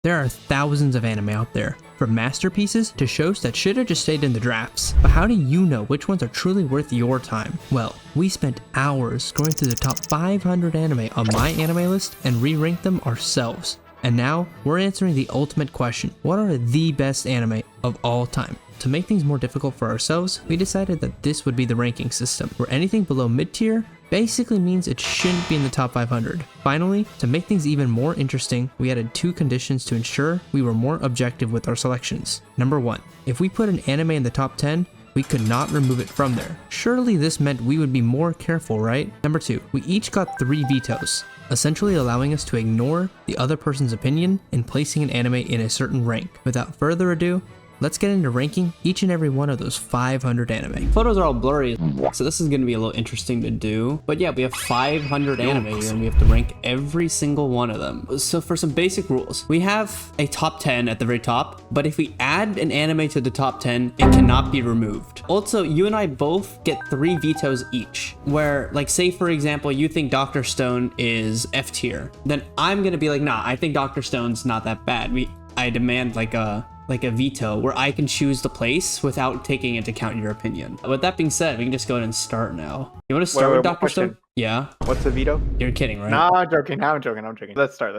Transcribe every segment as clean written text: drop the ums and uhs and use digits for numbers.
There are thousands of anime out there, from masterpieces to shows that should have just stayed in the drafts. But how do you know which ones are truly worth your time? Well, we spent hours going through the top 500 anime on MyAnimeList and re-ranked them ourselves. And now, we're answering the ultimate question: what are the best anime of all time? To make things more difficult for ourselves, we decided that this would be the ranking system, where anything below mid-tier basically means it shouldn't be in the top 500. Finally, to make things even more interesting, we added 2 conditions to ensure we were more objective with our selections. Number 1, if we put an anime in the top 10, we could not remove it from there. Surely this meant we would be more careful, right? Number 2, we each got 3 vetoes, essentially allowing us to ignore the other person's opinion in placing an anime in a certain rank. Without further ado, let's get into ranking each and every one of those 500 anime. Photos are all blurry, so this is going to be a little interesting to do. But yeah, we have 500 anime here, and we have to rank every single one of them. So for some basic rules, we have a top 10 at the very top, but if we add an anime to the top 10, it cannot be removed. Also, you and I both get 3 vetoes each, where, like, say for example, you think Dr. Stone is F tier, then I'm going to be like, nah, I think Dr. Stone's not that bad. I demand like a veto where I can choose the place without taking into account your opinion. With that being said, we can just go ahead and start now. You want to start with Dr. Stone? Yeah. What's the veto? You're kidding, right? No, I'm joking. I'm joking. Let's start.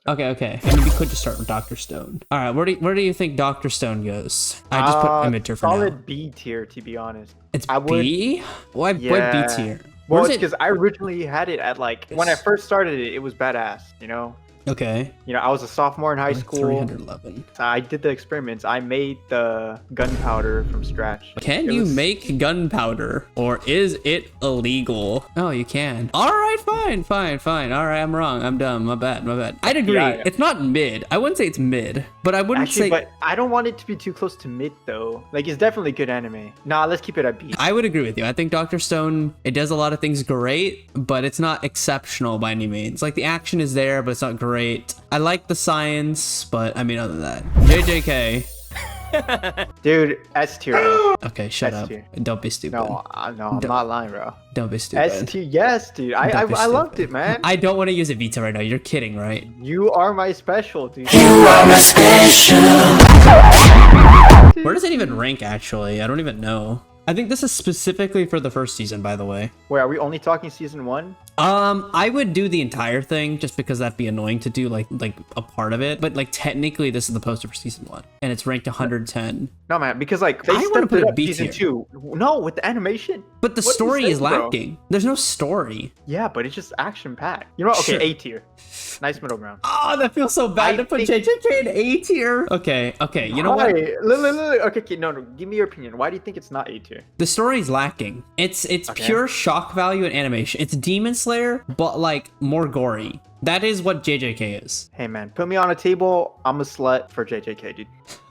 Okay. I mean, we could just start with Dr. Stone. All right, where do you think Dr. Stone goes? I just put emitter for now. Solid B tier, to be honest. It's B? Why B tier? Well, it's because I originally had it at, like, when I first started it, it was badass, you know? Okay. You know, I was a sophomore in high school. 311. I did the experiments. I made the gunpowder from scratch. Can you make gunpowder, or is it illegal? Oh, you can. All right, fine. All right, I'm wrong. I'm dumb. My bad. I'd agree. Yeah. It's not mid. I wouldn't say it's mid, but I wouldn't say. But I don't want it to be too close to mid, though. Like, it's definitely good anime. Nah, let's keep it at B. I would agree with you. I think Dr. Stone, it does a lot of things great, but it's not exceptional by any means. Like, the action is there, but it's not great. I like the science, but I mean, other than that, JJK. Dude, S tier. Okay, shut up. Don't be stupid. No, I'm not lying, bro. Don't be stupid. S tier, yes, dude. I loved it, man. I don't want to use a veto right now. You're kidding, right? You are my special, dude. You are my special. Where does it even rank, actually? I don't even know. I think this is specifically for the first season, by the way. Wait, are we only talking season 1? I would do the entire thing just because that'd be annoying to do, like a part of it. But like technically, this is the poster for season 1, and it's ranked 110. No, man, because like they stepped it up season 2. No, with the animation. But the story is lacking. There's no story. Yeah, but it's just action packed. You know what? Okay, Sure. A tier. Nice middle ground. Oh, that feels so bad to put JJK in A tier. Okay. You know what? Look, okay, no. Give me your opinion. Why do you think it's not A tier? The story's lacking. It's pure shock value and animation. It's Demon Slayer, but like more gory. That is what JJK is. Hey man, put me on a table. I'm a slut for JJK, dude.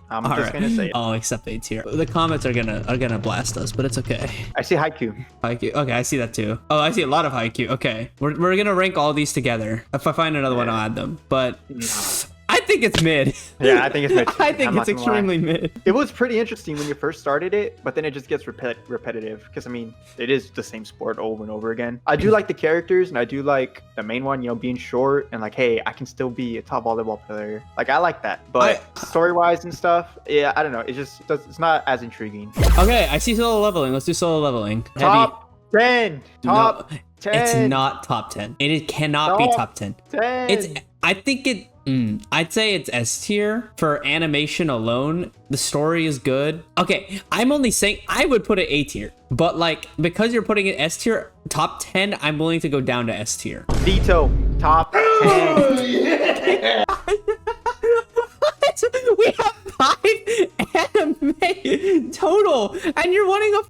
I'm just gonna say it. Oh, except A tier. The comments are gonna blast us, but it's okay. I see Haikyuu. Haikyuu. Okay, I see that too. Oh, I see a lot of Haikyuu. Okay, we're gonna rank all these together. If I find another one, I'll add them. But I think it's mid. Yeah, I think it's mid. I think it's extremely mid. It was pretty interesting when you first started it, but then it just gets repetitive because, I mean, it is the same sport over and over again. I do like the characters, and I do like the main one, you know, being short and like, hey, I can still be a top volleyball player. Like, I like that. But story-wise and stuff, yeah, I don't know. It's not as intriguing. Okay, I see solo leveling. Let's do solo leveling. Top 10. Top 10. It's not top 10. It cannot be top 10. 10. I'd say it's S tier for animation alone. The story is good. Okay, I'm only saying I would put it A tier, but like because you're putting it S tier, top 10, I'm willing to go down to S tier. Veto. Top 10. We have 5 anime total, and you're wanting a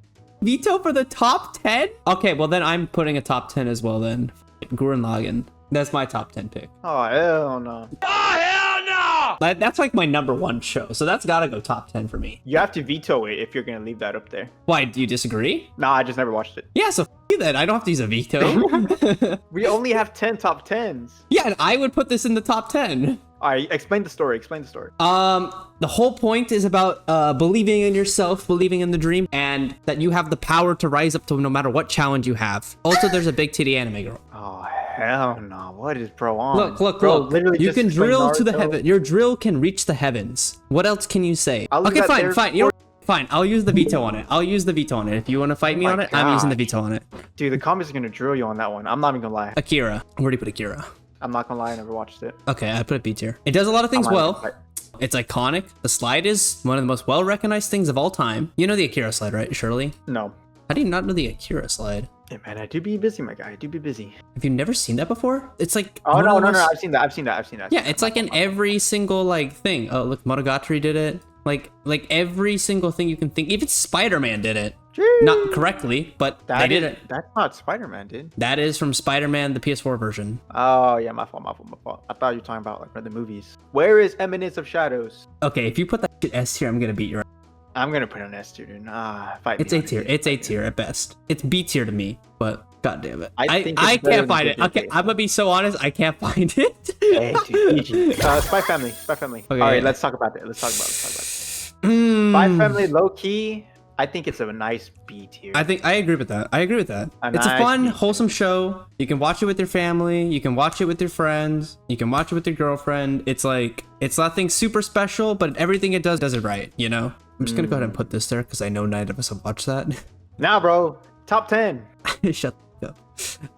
veto for the top 10? Okay, well then I'm putting a top 10 as well then. Gurren Lagann. That's my top 10 pick. Oh, hell no. Oh, hell no! That's like my #1 show, so that's gotta go top 10 for me. You have to veto it if you're gonna leave that up there. Why, do you disagree? Nah, I just never watched it. Yeah, so you then. I don't have to use a veto. We only have 10 top 10s. Yeah, and I would put this in the top 10. All right, explain the story. The whole point is about believing in yourself, believing in the dream, and that you have the power to rise up to no matter what challenge you have. Also, there's a big titty anime girl. Oh, hell no. What is bro on? Look, bro, look. Literally You just can explained drill to the Naruto. heaven. Your drill can reach the heavens. What else can you say? I'll leave Okay, that fine, there fine. You know, fine. I'll use the veto on it. I'll use the veto on it. If you want to fight me my on it, I'm using the gosh. veto on it. Dude, the comments are gonna drill you on that one. I'm not even gonna lie. Akira. Where do you put Akira? I'm not gonna lie. I never watched it. Okay, I put it B tier. It does a lot of things I'm not even well. gonna It's iconic. The slide is one of the most well-recognized things of all time. You know the Akira slide, right, Shirley? lie. No. How do you not know the Akira slide? Hey man, I do be busy, my guy. I do be busy. Have you never seen that before? It's like Oh one no, of no, the no! most- I've seen that. I've seen that. I've seen that. Yeah, it's like in every single like thing. Oh, look, Monogatari did it. Like every single thing you can think. Even Spider-Man did it. Jeez. Not correctly, but they did it. That's not Spider-Man, dude. That is from Spider-Man, the PS4 version. Oh yeah, my fault. I thought you were talking about like the movies. Where is Eminence of Shadows? Okay, if you put that shit S tier, I'm gonna beat your. I'm gonna put an S tier, dude. Fight It's me A on it. tier. It's A tier at best. It's B tier to me, but god damn it. I think I it's better can't than find it. JJK. Okay, I'm gonna be so honest. I can't find it. Hey, dude, GG. Spy Family. Spy Family. Okay, All right, yeah. let's talk about it. Let's talk about it. Mm. Spy Family, low key. I think it's a nice B tier. I agree with that. It's a nice fun, B tier. wholesome show. You can watch it with your family. You can watch it with your friends. You can watch it with your girlfriend. It's like, it's nothing super special, but everything it does it right, you know? I'm just gonna go ahead and put this there because I know none of us have watched that. Now, bro, top 10. Shut the fuck up.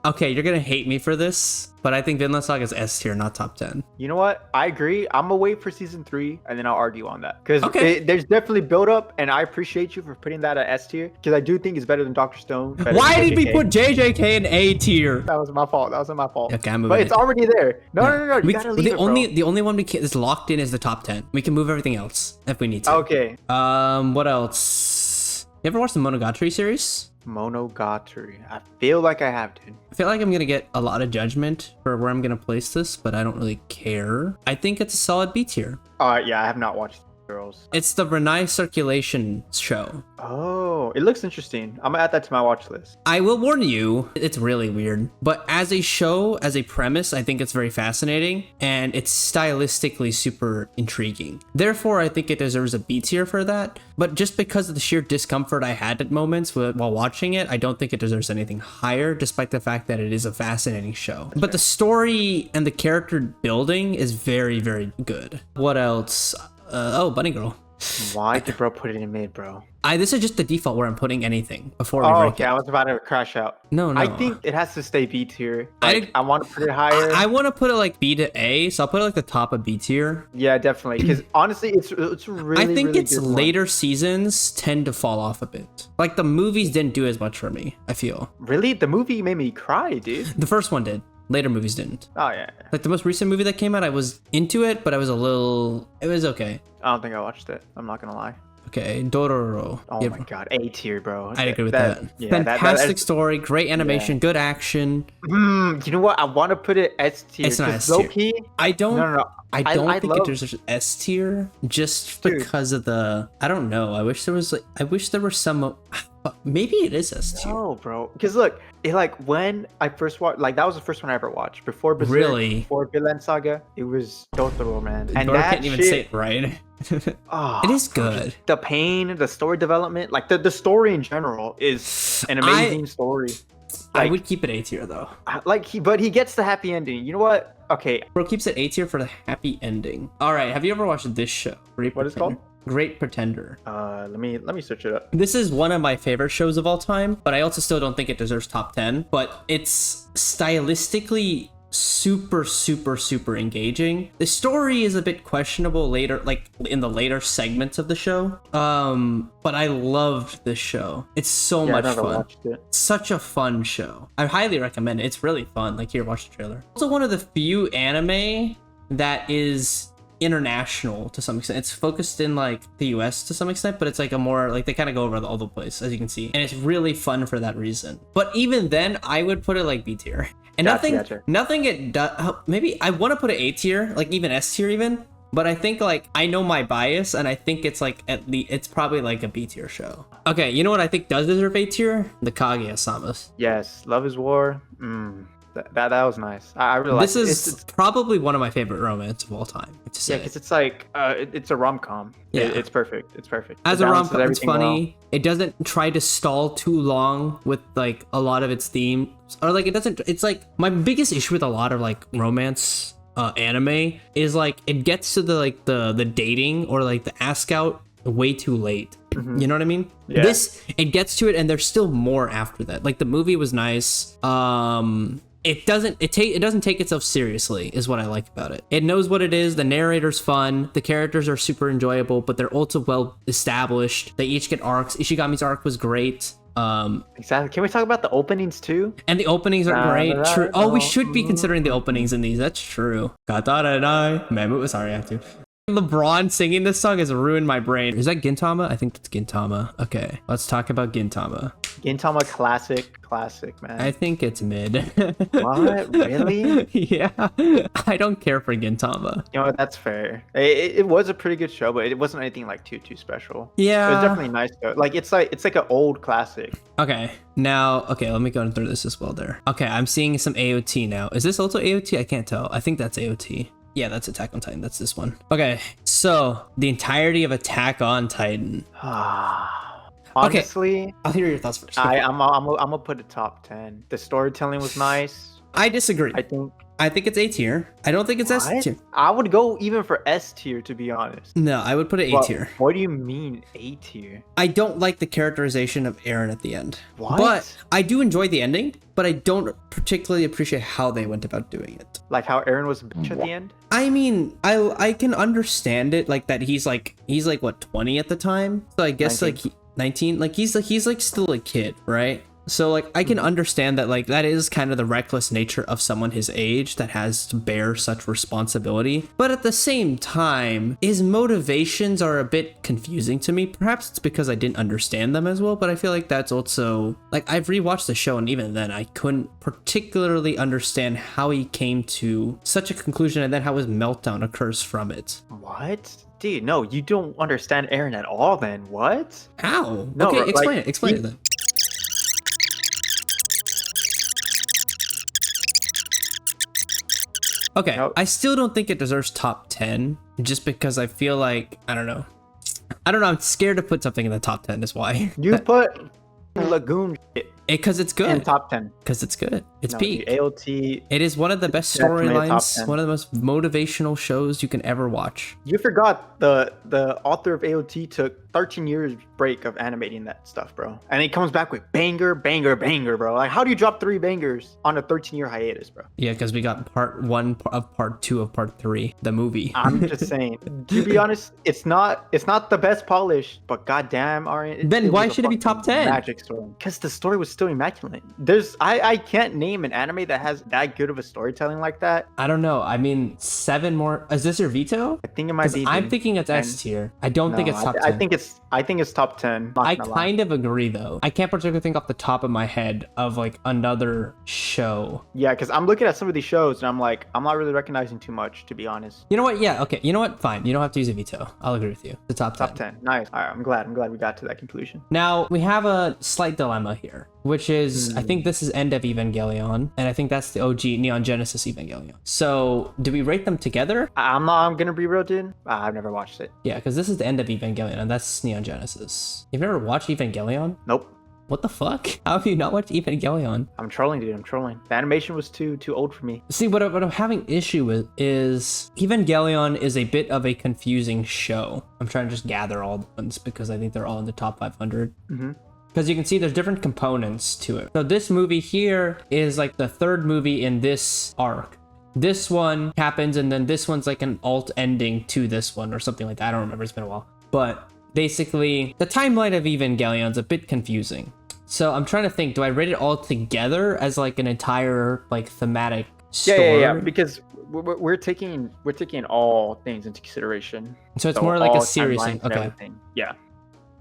Okay, you're gonna hate me for this, but I think Vinland Saga is S tier, not top 10. You know what? I agree. I'm gonna wait for season 3 and then I'll argue on that because Okay. there's definitely build up, and I appreciate you for putting that at S tier because I do think it's better than Doctor Stone. better Why than did we JJK. put JJK in A tier? That was my fault. Okay, I'm moving But it's it. already there. No. You We, gotta leave the it, only bro. the only one we can is locked in is the top 10. We can move everything else if we need to. Okay. What else? You ever watched the Monogatari series? Monogatari. I feel like I have, dude. I feel like I'm gonna get a lot of judgment for where I'm gonna place this, but I don't really care. I think it's a solid B tier. Yeah, I have not watched Girls. It's the Renai circulation show. Oh, it looks interesting. I'm gonna add that to my watch list. I will warn you, it's really weird. But as a show, as a premise, I think it's very fascinating and it's stylistically super intriguing. Therefore, I think it deserves a B tier for that. But just because of the sheer discomfort I had at moments while watching it, I don't think it deserves anything higher, despite the fact that it is a fascinating show. But the story and the character building is very, very good. What else? Oh, Bunny Girl. Why did bro put it in mid, bro? This is just the default where I'm putting anything before we Oh, rank okay. it. I was about to crash out. No. I think it has to stay B tier. I- Like, I want to put it higher. I want to put it like B to A, so I'll put it like the top of B tier. Yeah, definitely. Because honestly, it's really. I think really its good one. later seasons tend to fall off a bit. Like the movies didn't do as much for me, I feel. Really, the movie made me cry, dude. The first one did. Later movies didn't. Oh yeah. Like the most recent movie that came out, I was into it, but I was a little... It was okay. I don't think I watched it. I'm not gonna lie. Okay, Dororo. Oh Yeah, my god, A tier, bro. I'd agree with that. Yeah, Fantastic story, great animation, good action. You know what? I want to put it S tier. It's not 'cause S low tier. key. I don't... No. I don't think love- it deserves S tier just Dude. because of the... I don't know. I wish there were some... Maybe it is S tier. No, bro. Because look, it like when I first watched, like that was the first one I ever watched. Before Berserk, Really? before Vinland Saga, it was Totoro, man. And Bro, I that can't even shit, say it right. oh, It is good. The pain, the story development, like the story in general is an amazing story. I Like, would keep it A tier though. but he gets the happy ending. You know what? Okay, Bro keeps it A tier for the happy ending. All right, have you ever watched this show? Great What is it Pretender? called? Great Pretender. let me search it up. This is one of my favorite shows of all time, but I also still don't think it deserves top 10. But it's stylistically super engaging. The story is a bit questionable later, like in the later segments of the show. But I loved this show. It's so Yeah, much I never fun. watched it. Such a fun show. I highly recommend it. It's really fun. Like, here, watch the trailer. Also one of the few anime that is international to some extent. It's focused in like the US to some extent, but it's like a more like they kind of go over all the place, as you can see, and it's really fun for that reason. But even then, I would put it like B tier. And Gotcha. nothing it does. Maybe I want to put it A tier, like even S tier even. But I think like I know my bias, and I think it's like at least it's probably like a B tier show. Okay, you know what I think does deserve A tier? The Kaguya-samas. Yes, Love is War. That was nice. I really like This is probably one of my favorite romance of all time. yeah, because it's like it's a rom-com. Yeah. It's perfect. It's perfect. As It a balances rom-com, it's everything funny. well. It doesn't try to stall too long with like a lot of its themes, or like it doesn't. It's like my biggest issue with a lot of like romance anime is like it gets to the dating or like the ask out way too late. You know what I mean? Yeah. This, it gets to it and there's still more after that. Like the movie was nice. It doesn't take itself seriously is what I like about it. It knows what it is. The narrator's fun. The characters are super enjoyable, but they're also well established. They each get arcs. Ishigami's arc was great. Exactly. Can we talk about the openings too? And the openings are great. True. Oh, we should be considering the openings in these. That's true. Katara and I. Sorry, I have to. LeBron singing this song has ruined my brain. Is that Gintama? I think it's Gintama. Okay, let's talk about Gintama. Gintama classic, man. I think it's mid. What? Really? Yeah. I don't care for Gintama. You know what? That's fair. It was a pretty good show, but it wasn't anything like too special. Yeah. It was definitely nice though. Like it's like an old classic. Okay. Now, okay, let me go through this as well there. Okay, I'm seeing some AOT now. Is this also AOT? I can't tell. I think that's AOT. Yeah, that's Attack on Titan. That's this one. Okay, so the entirety of Attack on Titan. Honestly, okay, I'll hear your thoughts first. I'm gonna put it top 10. The storytelling was nice. I disagree. I think it's A tier. I don't think it's S tier. I would go even for S tier, to be honest. No, I would put it A tier. What do you mean A tier? I don't like the characterization of Eren at the end. What? But I do enjoy the ending, but I don't particularly appreciate how they went about doing it. Like how Eren was a bitch at the end? I mean, I can understand it, like that he's like what, 20 at the time? So I guess 19. Like 19, like he's like still a kid, right? So like I can understand that, like that is kind of the reckless nature of someone his age that has to bear such responsibility. But at the same time, his motivations are a bit confusing to me. Perhaps it's because I didn't understand them as well, but I feel like that's also, like, I've rewatched the show and even then I couldn't particularly understand how he came to such a conclusion and then how his meltdown occurs from it. What? Dude, no, you don't understand Eren at all then. What? How? No, okay, like, explain it then. Okay, nope. I still don't think it deserves top 10 just because I feel like, I don't know, I'm scared to put something in the top 10 is why. You put Lagoon shit. Because it's good. In top 10. Because it's good. It's peak. AOT. It is one of the best storylines, one of the most motivational shows you can ever watch. You forgot the author of AOT took 13 years break of animating that stuff, bro. And he comes back with banger, bro. Like, how do you drop 3 bangers on a 13-year hiatus, bro? Yeah, because we got part 1 of part 2 of part 3, the movie. I'm just saying. To be honest, it's not the best polished, but goddamn, Ben, why should it be top 10? Magic story. Because the story was still immaculate. I can't name an anime that has that good of a storytelling like that. I don't know. I mean, 7 more. Is this your veto? I think it might be. I'm thinking it's S tier. I don't think it's top 10. I think it's top 10. I kind of agree though. I can't particularly think off the top of my head of like another show. Yeah, because I'm looking at some of these shows and I'm like, I'm not really recognizing too much, to be honest. You know what? Yeah, okay. You know what? Fine. You don't have to use a veto. I'll agree with you. The top 10. Top 10. Nice. All right, I'm glad we got to that conclusion. Now, we have a slight dilemma here, which is, I think this is end of Evangelion, and I think that's the OG Neon Genesis Evangelion. So, do we rate them together? I'm gonna be real, dude. I've never watched it. Yeah, because this is the end of Evangelion, and that's Neon Genesis. You've never watched Evangelion? Nope. What the fuck? How have you not watched Evangelion? I'm trolling, dude. I'm trolling. The animation was too old for me. See, what I'm having issue with is Evangelion is a bit of a confusing show. I'm trying to just gather all the ones because I think they're all in the top 500. Because you can see there's different components to it. So this movie here is like the 3rd movie in this arc. This one happens and then this one's like an alt ending to this one or something like that. I don't remember. It's been a while. But basically, the timeline of Evangelion's a bit confusing. So I'm trying to think, do I rate it all together as like an entire like thematic story? Yeah, because we're taking all things into consideration. So it's more like a series thing. Okay. Yeah.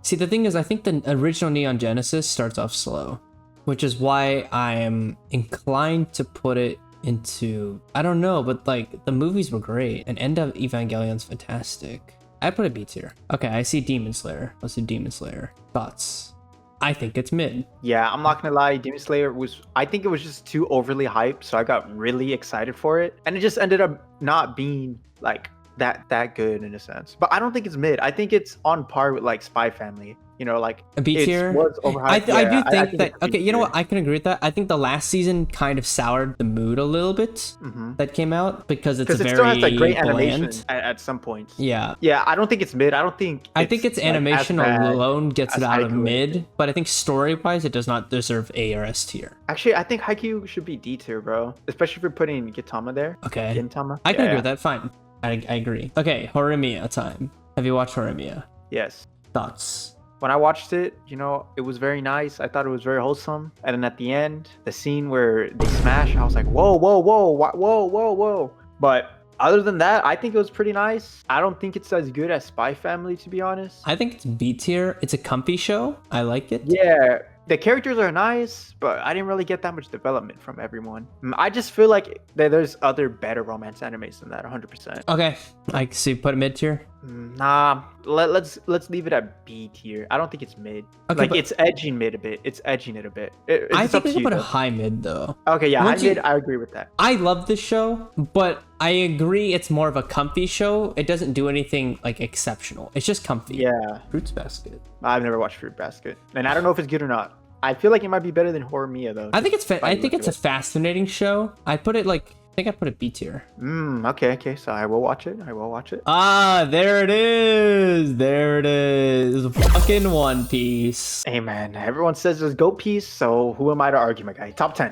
See, the thing is, I think the original Neon Genesis starts off slow, which is why I am inclined to put it into, I don't know, but like the movies were great and End of Evangelion's fantastic. I put a B tier. Okay, I see Demon Slayer. Let's do Demon Slayer. Thoughts? I think it's mid. Yeah, I'm not gonna lie. Demon Slayer I think it was just too overly hyped, so I got really excited for it, and it just ended up not being like that good in a sense. But I don't think it's mid. I think it's on par with like Spy Family. You know, like A B tier? it was overhyped. I do Yeah, think it's that, a okay, B you know tier. what? I can agree with that. I think the last season kind of soured the mood a little bit Mhm. that came out because it's Because it very still has like great animation bland. at some points. Yeah. Yeah, I don't think it's mid. I don't think. I think its like, animation as bad alone gets as it out of Haikyuu is. mid, but I think story-wise, it does not deserve A or S tier. Actually, I think Haikyuu should be D tier, bro. Especially if you're putting Gintama there. Okay. Gintama. I can Yeah. agree with that. Fine. I agree. Okay, Horimiya time. Have you watched Horimiya? Yes. Thoughts? When I watched it, you know, it was very nice. I thought it was very wholesome. And then at the end, the scene where they smash, I was like, whoa, whoa, whoa, whoa, whoa, whoa. But other than that, I think it was pretty nice. I don't think it's as good as Spy Family, to be honest. I think it's B tier. It's a comfy show. I like it. Yeah, the characters are nice, but I didn't really get that much development from everyone. I just feel like there's other better romance animes than that, 100%. Okay, I see. Put it mid tier. Nah, let's leave it at B tier. I don't think it's mid. Okay, Like but- it's edging mid a bit. It's edging it a bit. It's I up think to we can you, put a though. high mid though. Okay, yeah, high Once you- mid. I agree with that. I love this show, but I agree it's more of a comfy show. It doesn't do anything like exceptional. It's just comfy. Yeah, Fruits Basket. I've never watched Fruit Basket, and I don't know if it's good or not. I feel like it might be better than Horimiya though. I think it's By I the think look it's a of fascinating show. I put it like I think I put it B tier. it. Okay. So I will watch it. I will watch it. Ah, there it is. There it is. Fucking One Piece. Hey man, everyone says there's GOAT piece, so who am I to argue, my guy? Top 10.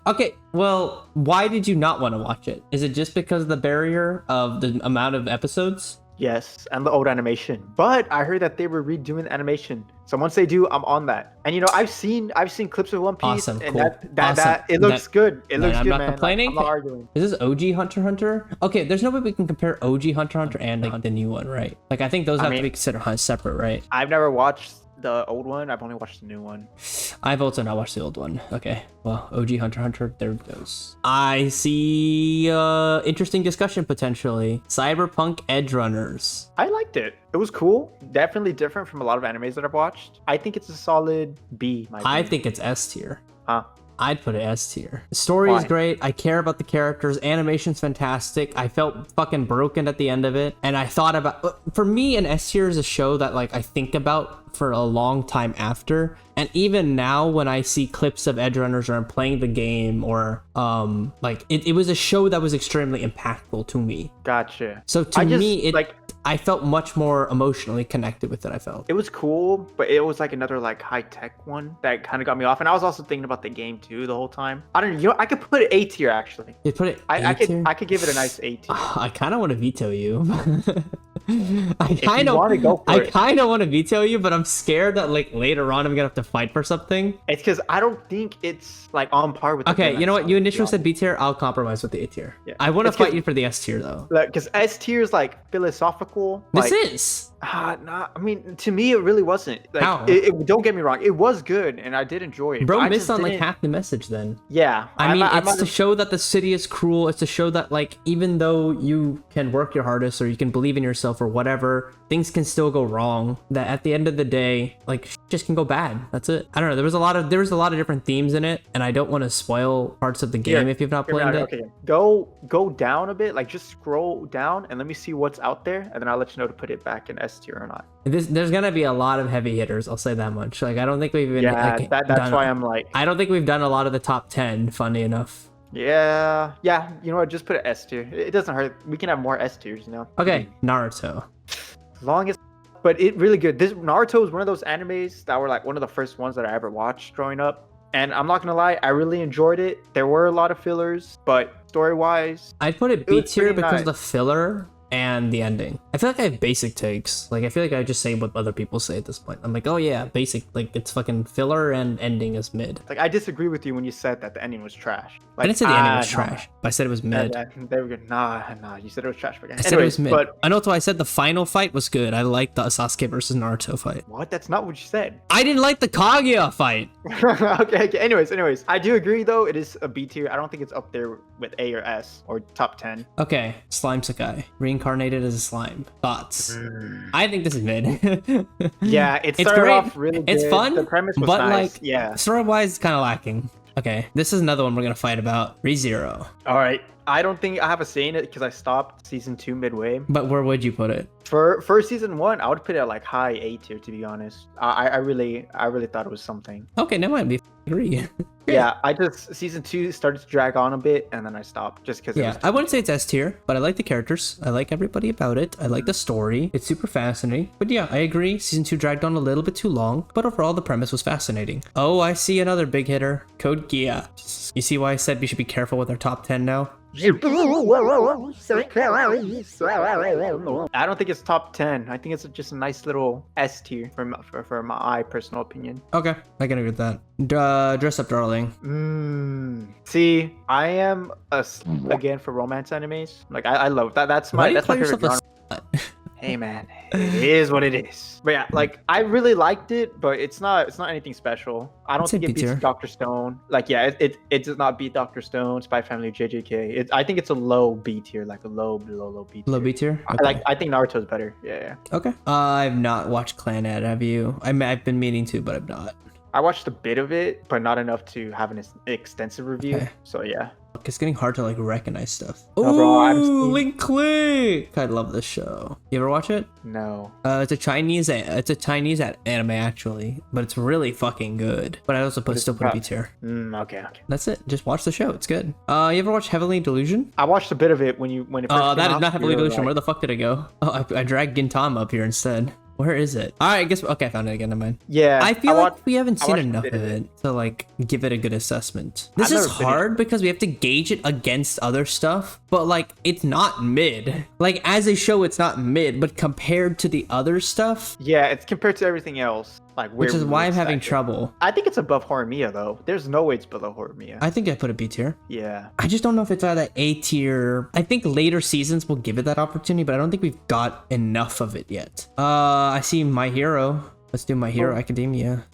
Okay, well, why did you not want to watch it? Is it just because of the barrier of the amount of episodes? Yes, and the old animation. But I heard that they were redoing the animation. So once they do, I'm on that. And you know, I've seen clips of One Piece, Awesome, and cool. that Awesome. it looks good. It looks I'm good, not man. Like, complaining. I'm not arguing. Is this OG Hunter x Hunter? Okay, there's no way we can compare OG Hunter x Hunter and like, the new one, right? Like I think those have to mean- be considered separate, right? I've never watched the old one. I've only watched the new one. I've also not watched the old one. Okay, well, OG Hunter x Hunter, there it goes. I see interesting discussion potentially. Cyberpunk Edge Runners. I liked it. It was cool. Definitely different from a lot of animes that I've watched. I think it's a solid B. My I opinion. think it's S tier. Huh. I'd put it S tier. The story is Why? great. I care about the characters. Animation's fantastic. I felt fucking broken at the end of it. And I thought about, for me, an S tier is a show that like I think about for a long time after. And even now when I see clips of Edge Runners or I'm playing the game or like it was a show that was extremely impactful to me. Gotcha. So to I just, me, like, I felt much more emotionally connected with it, I felt. it was cool, but it was like another like high tech one that kind of got me off. And I was also thinking about the game too the whole time. I don't know. You know, I could put it A tier actually. You put it I A tier? could give it a nice A tier. I kind of want to veto you. I If kind you of want to go for I it. kind of want to veto you, but I'm scared that like later on I'm gonna have to fight for something. It's because I don't think it's like on par with. Okay, you know what? You initially said B tier. I'll compromise with the A tier. Yeah. I want to It's 'cause- fight you for the S tier though. Because S tier is like philosophical. This like, is. Nah, I mean, to me, it really wasn't. Like, How? Don't get me wrong, it was good, and I did enjoy it. Bro but I missed just on like didn't- half the message then. Yeah, I mean, it's might to have- show that the city is cruel. It's to show that, like, even though you can work your hardest or you can believe in yourself or whatever, things can still go wrong. That at the end of the day, like, just can go bad. That's it. I don't know. There was a lot of different themes in it, and I don't want to spoil parts of the game Here, if you've not hear me played out, it. Okay, go down a bit, like just scroll down, and let me see what's out there, and then I'll let you know to put it back in S tier or not. There's gonna be a lot of heavy hitters. I'll say that much. Like, I don't think we've even. Yeah, like, that's done- why I'm like, I don't think we've done a lot of the top 10. Funny enough. yeah. You know what? Just put it S tier. It doesn't hurt. We can have more S tiers, you know. Okay, Naruto. Long as, but it really good. This Naruto is one of those animes that were like one of the first ones that I ever watched growing up. And I'm not gonna lie, I really enjoyed it. There were a lot of fillers, but story-wise, I'd put it It B was tier pretty because nice. of the filler and the ending. I feel like I have basic takes. Like, I feel like I just say what other people say at this point. I'm like, oh yeah, basic. Like, it's fucking filler and ending is mid. like I disagree with you when you said that the ending was trash. Like, I didn't say the ending was nah. trash, but I said it was mid. There we go. Nah. You said it was trash. But I said it was mid. I know, that's why I said the final fight was good. I liked the Sasuke versus Naruto fight. what? That's not what you said. I didn't like the Kaguya fight. okay. Anyways, I do agree though. It is a B tier. I don't think it's up there with A or S or top 10. Okay, Slime Sakai. Reincarnated as a slime. Thoughts? I think this is mid. Yeah, it It's started great. off really good. It's fun, The premise was but nice. like, yeah. story-wise, it's kind of lacking. Okay, this is another one we're gonna fight about. ReZero. All right. I don't think I have a say in it because I stopped season 2 midway. But where would you put it? For season 1, I would put it at like high A tier, to be honest. I really thought it was something. Okay, never mind. We agree. Yeah, season 2 started to drag on a bit, and then I stopped just because. Yeah, I wouldn't say it's S tier, but I like the characters. I like everybody about it. I like the story. It's super fascinating. But yeah, I agree. Season 2 dragged on a little bit too long, but overall the premise was fascinating. Oh, I see another big hitter. Code Geass. You see why I said we should be careful with our top 10 now? I don't think it's top 10. I think it's just a nice little S tier for my personal opinion. Okay, I can agree with that. Dress Up Darling. See, I am again for romance animes. Like I love that. That's my favorite genre. Hey man, it is what it is. But yeah, like I really liked it, but it's not anything special. I don't think it beats Dr. Stone. Like yeah, it does not beat Dr. Stone, Spy Family, JJK. I think it's a low B tier, like a low B tier. Low B tier? Okay. I think Naruto's better. Yeah. Okay. I've not watched Clan Ed, have you? I've been meaning to, but I've not. I watched a bit of it, but not enough to have an extensive review. Okay. So yeah. It's getting hard to like recognize stuff. No, Link Click! I love this show. You ever watch it? No. It's a Chinese anime actually, but it's really fucking good. But I also still put B tier. Okay. That's it. Just watch the show. It's good. You ever watch Heavenly Delusion? I watched a bit of it when it first came out. That is not Heavenly Delusion. Where the fuck did it go? Oh, I dragged Gintama up here instead. Where is it? All right, I guess. Okay, I found it again. Never mind. Yeah. I feel like we haven't seen enough of it to like give it a good assessment. This is hard because we have to gauge it against other stuff, but like it's not mid. Like as a show, it's not mid, but compared to the other stuff. Yeah, it's compared to everything else. Like which is why I'm having trouble. I think it's above Horimiya though. There's no way it's below Horimiya. I think I put it B tier. Yeah. I just don't know if it's either A tier. I think later seasons will give it that opportunity, but I don't think we've got enough of it yet. I see My Hero. Let's do My Hero Academia.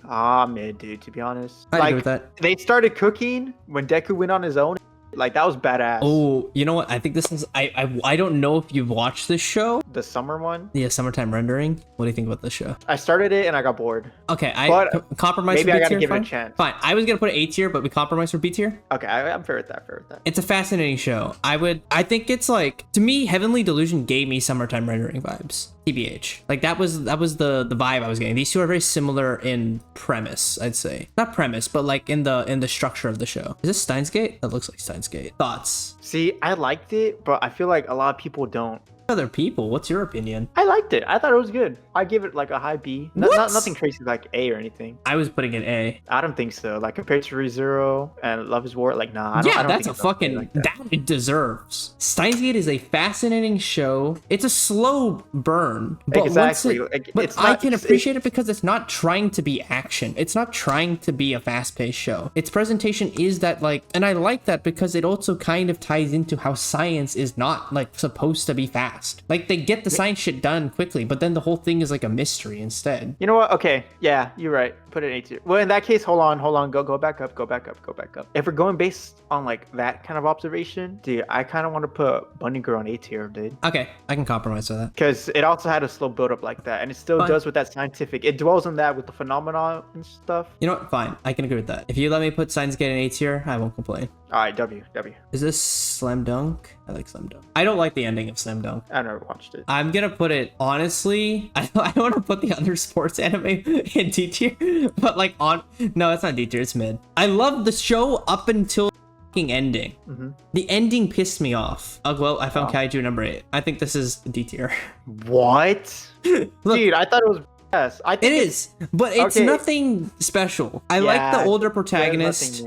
Mid, dude, to be honest. I agree with that. They started cooking when Deku went on his own. Like that was badass. Oh, you know what? I think this is I don't know if you've watched this show. The summer one? Yeah, Summertime Rendering. What do you think about this show? I started it and I got bored. Okay, I compromise for B tier. Maybe I gotta give it a chance. Fine. I was gonna put A tier, but we compromise for B tier. Okay, I'm fair with that. It's a fascinating show. I think it's like, to me, Heavenly Delusion gave me Summertime Rendering vibes. TBH. Like that was the vibe I was getting. These two are very similar in premise, I'd say. Not premise, but like in the structure of the show. Is this Steins Gate? That looks like Steins Gate. Thoughts? See, I liked it, but I feel like a lot of people don't. Other people, what's your opinion? I liked it. I thought it was good. I give it like a high B. Nothing crazy like A or anything. I was putting it A. I don't think so. Like compared to ReZero and Love is War, like nah. I don't that's think a fucking like that it deserves. Steins Gate is a fascinating show. It's a slow burn, but exactly. I can appreciate it because it's not trying to be action. It's not trying to be a fast-paced show. Its presentation is that like, and I like that because it also kind of ties into how science is not like supposed to be fast. Like they get the science shit done quickly, but then the whole thing is like a mystery instead. You know what? Okay, yeah, you're right. Put it A tier. Well, in that case, hold on. Go back up. If we're going based on like that kind of observation, dude, I kind of want to put Bunny Girl on A tier, dude. Okay, I can compromise with that. Because it also had a slow build up like that, and it still does with that scientific. It dwells on that with the phenomenon and stuff. You know what? Fine, I can agree with that. If you let me put Steins Gate in A tier, I won't complain. All right, W. Is this Slam Dunk? I like Slam Dunk. I don't like the ending of Slam Dunk. I never watched it. I'm gonna put it, honestly, I don't want to put the other sports anime in D tier, but like no, it's not D tier, it's mid. I love the show up until the ending. The ending pissed me off. Well, I found Kaiju number 8. I think this is D tier. What? Look, dude, I thought it was. Yes, I think it is, but it's nothing special. I like the older protagonist,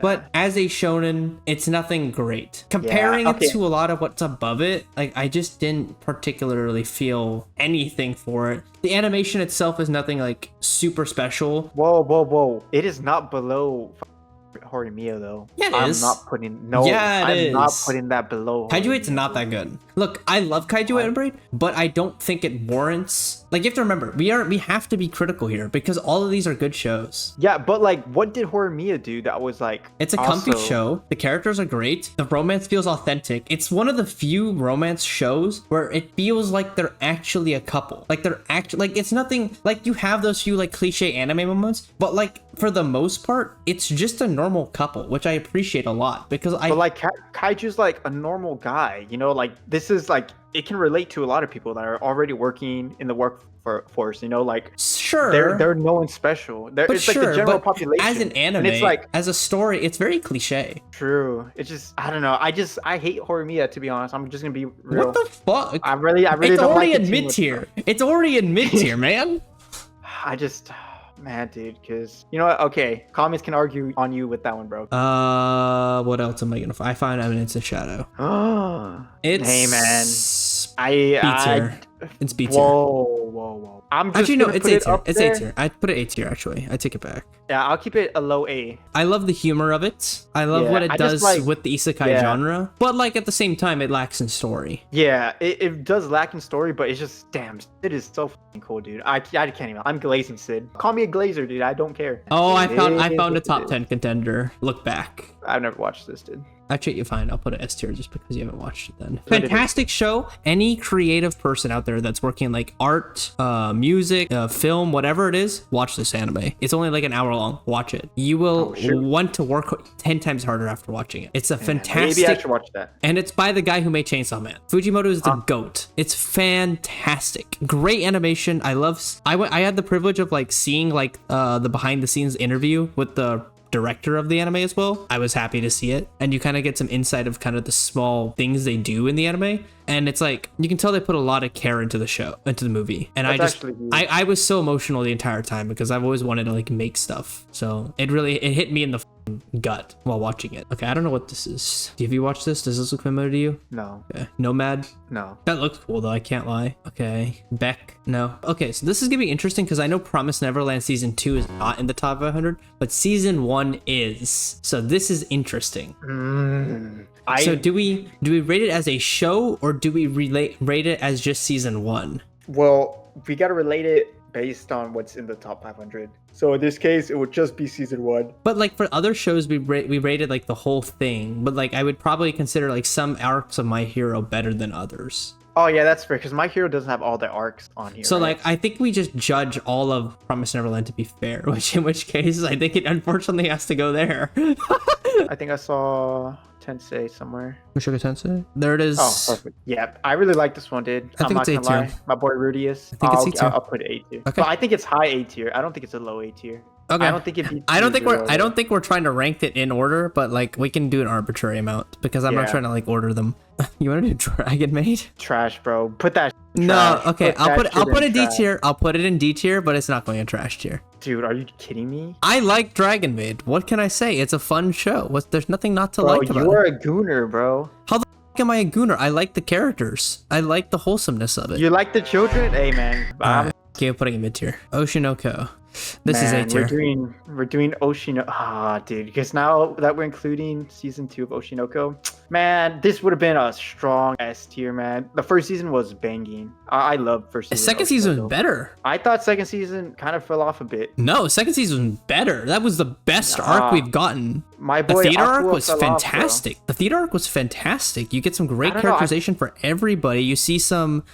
but as a shonen, it's nothing great. Comparing it to a lot of what's above it, like I just didn't particularly feel anything for it. The animation itself is nothing like super special. Whoa. It is not below Horimiya though. Yeah, it I'm is. not putting I'm not is. putting that below. Kaiju 8's not that good. Look, I love Kaiju 8 and Braid, but I don't think it warrants. Like, you have to remember, we have to be critical here because all of these are good shows. Yeah, but like, what did Horimiya do that was like? It's a comfy show. The characters are great. The romance feels authentic. It's one of the few romance shows where it feels like they're actually a couple. Like they're like it's nothing like you have those few like cliche anime moments, but like for the most part, it's just a normal couple, which I appreciate a lot because But like Kaiju's like a normal guy, you know, like this is like it can relate to a lot of people that are already working in the workforce, you know, like sure they're no one special. It's sure, like the general but population. as an anime, and it's like as a story, it's very cliche. True. It's just I don't know. I hate Horimiya, to be honest. I'm just gonna be real. What the fuck? I really it's don't already like it in too mid much, tier. It's already in mid tier, man. I just man, dude, because you know what? Okay, comments can argue on you with that one, bro. What else am I gonna find? I find Eminence of Shadow. It's hey, man. It's B tier. Whoa. I'm just actually no, it's A tier. It's there. A tier. I put it A tier actually. I take it back. Yeah, I'll keep it a low A. I love the humor of it. I love what it does with the isekai genre. But like at the same time, it lacks in story. Yeah, it does lack in story, but it's just damn, it is so fucking cool, dude. I can't even. I'm glazing Sid. Call me a glazer, dude. I don't care. Oh, I found a top 10 contender. Look back. I've never watched this, dude. Actually, you're fine. I'll put it S tier just because you haven't watched it then. Fantastic show. Any creative person out there that's working like art, music, film, whatever it is, watch this anime. It's only like an hour long. Watch it. You will want to work 10 times harder after watching it. It's a fantastic. Maybe I should watch that. And it's by the guy who made Chainsaw Man. Fujimoto is the GOAT. It's fantastic. Great animation. I had the privilege of like seeing like the behind the scenes interview with the director of the anime as well. I was happy to see it, and you kind of get some insight of kind of the small things they do in the anime, and it's like you can tell they put a lot of care into the movie. And I was so emotional the entire time because I've always wanted to like make stuff, so it hit me in the gut while watching it. Okay, I don't know what this is. Have you watched this? Does this look familiar to you? No. Okay. Nomad? No. That looks cool though, I can't lie. Okay. Beck? No. Okay, so this is gonna be interesting because I know Promised Neverland season 2 is not in the top 500, but season 1 is. So this is interesting. So do we rate it as a show or do we rate it as just season 1? Well, we gotta relate it based on what's in the top 500. So in this case, it would just be season 1. But like for other shows, we rated like the whole thing. But like I would probably consider like some arcs of My Hero better than others. Oh yeah, that's fair because My Hero doesn't have all the arcs on here. So right? like I think we just judge all of Promised Neverland to be fair, in which case I think it unfortunately has to go there. I think I saw Tensei somewhere. Mushoku Tensei? There it is. Oh, perfect. Yeah, I really like this one, dude. I think it's A tier. My boy Rudy is. I think it's A tier. I'll put it A tier. Okay. But I think it's high A tier. I don't think it's a low A tier. Okay. I don't think it. I don't think we're trying to rank it in order, but like we can do an arbitrary amount because I'm not trying to like order them. You want to do Dragon Maid? Trash, bro. Put that. No, okay. I'll put a D tier. I'll put it in D tier, but it's not going in trash tier. Dude, are you kidding me? I like Dragon Maid. What can I say? It's a fun show. There's nothing not to like about it. You are a gooner, bro. How the f am I a gooner? I like the characters. I like the wholesomeness of it. You like the children? Hey, man. Okay, I'm putting it mid tier. Oshinoko. This is A tier. We're doing Oshinoko. Dude, because now that we're including season 2 of Oshinoko, man, this would have been a strong S tier, man. The first season was banging. I love first season. The second season was better. I thought second season kind of fell off a bit. No, second season was better. That was the best arc we've gotten. My boy, the theater arc was fell fantastic. Off, the theater arc was fantastic. You get some great characterization for everybody. You see some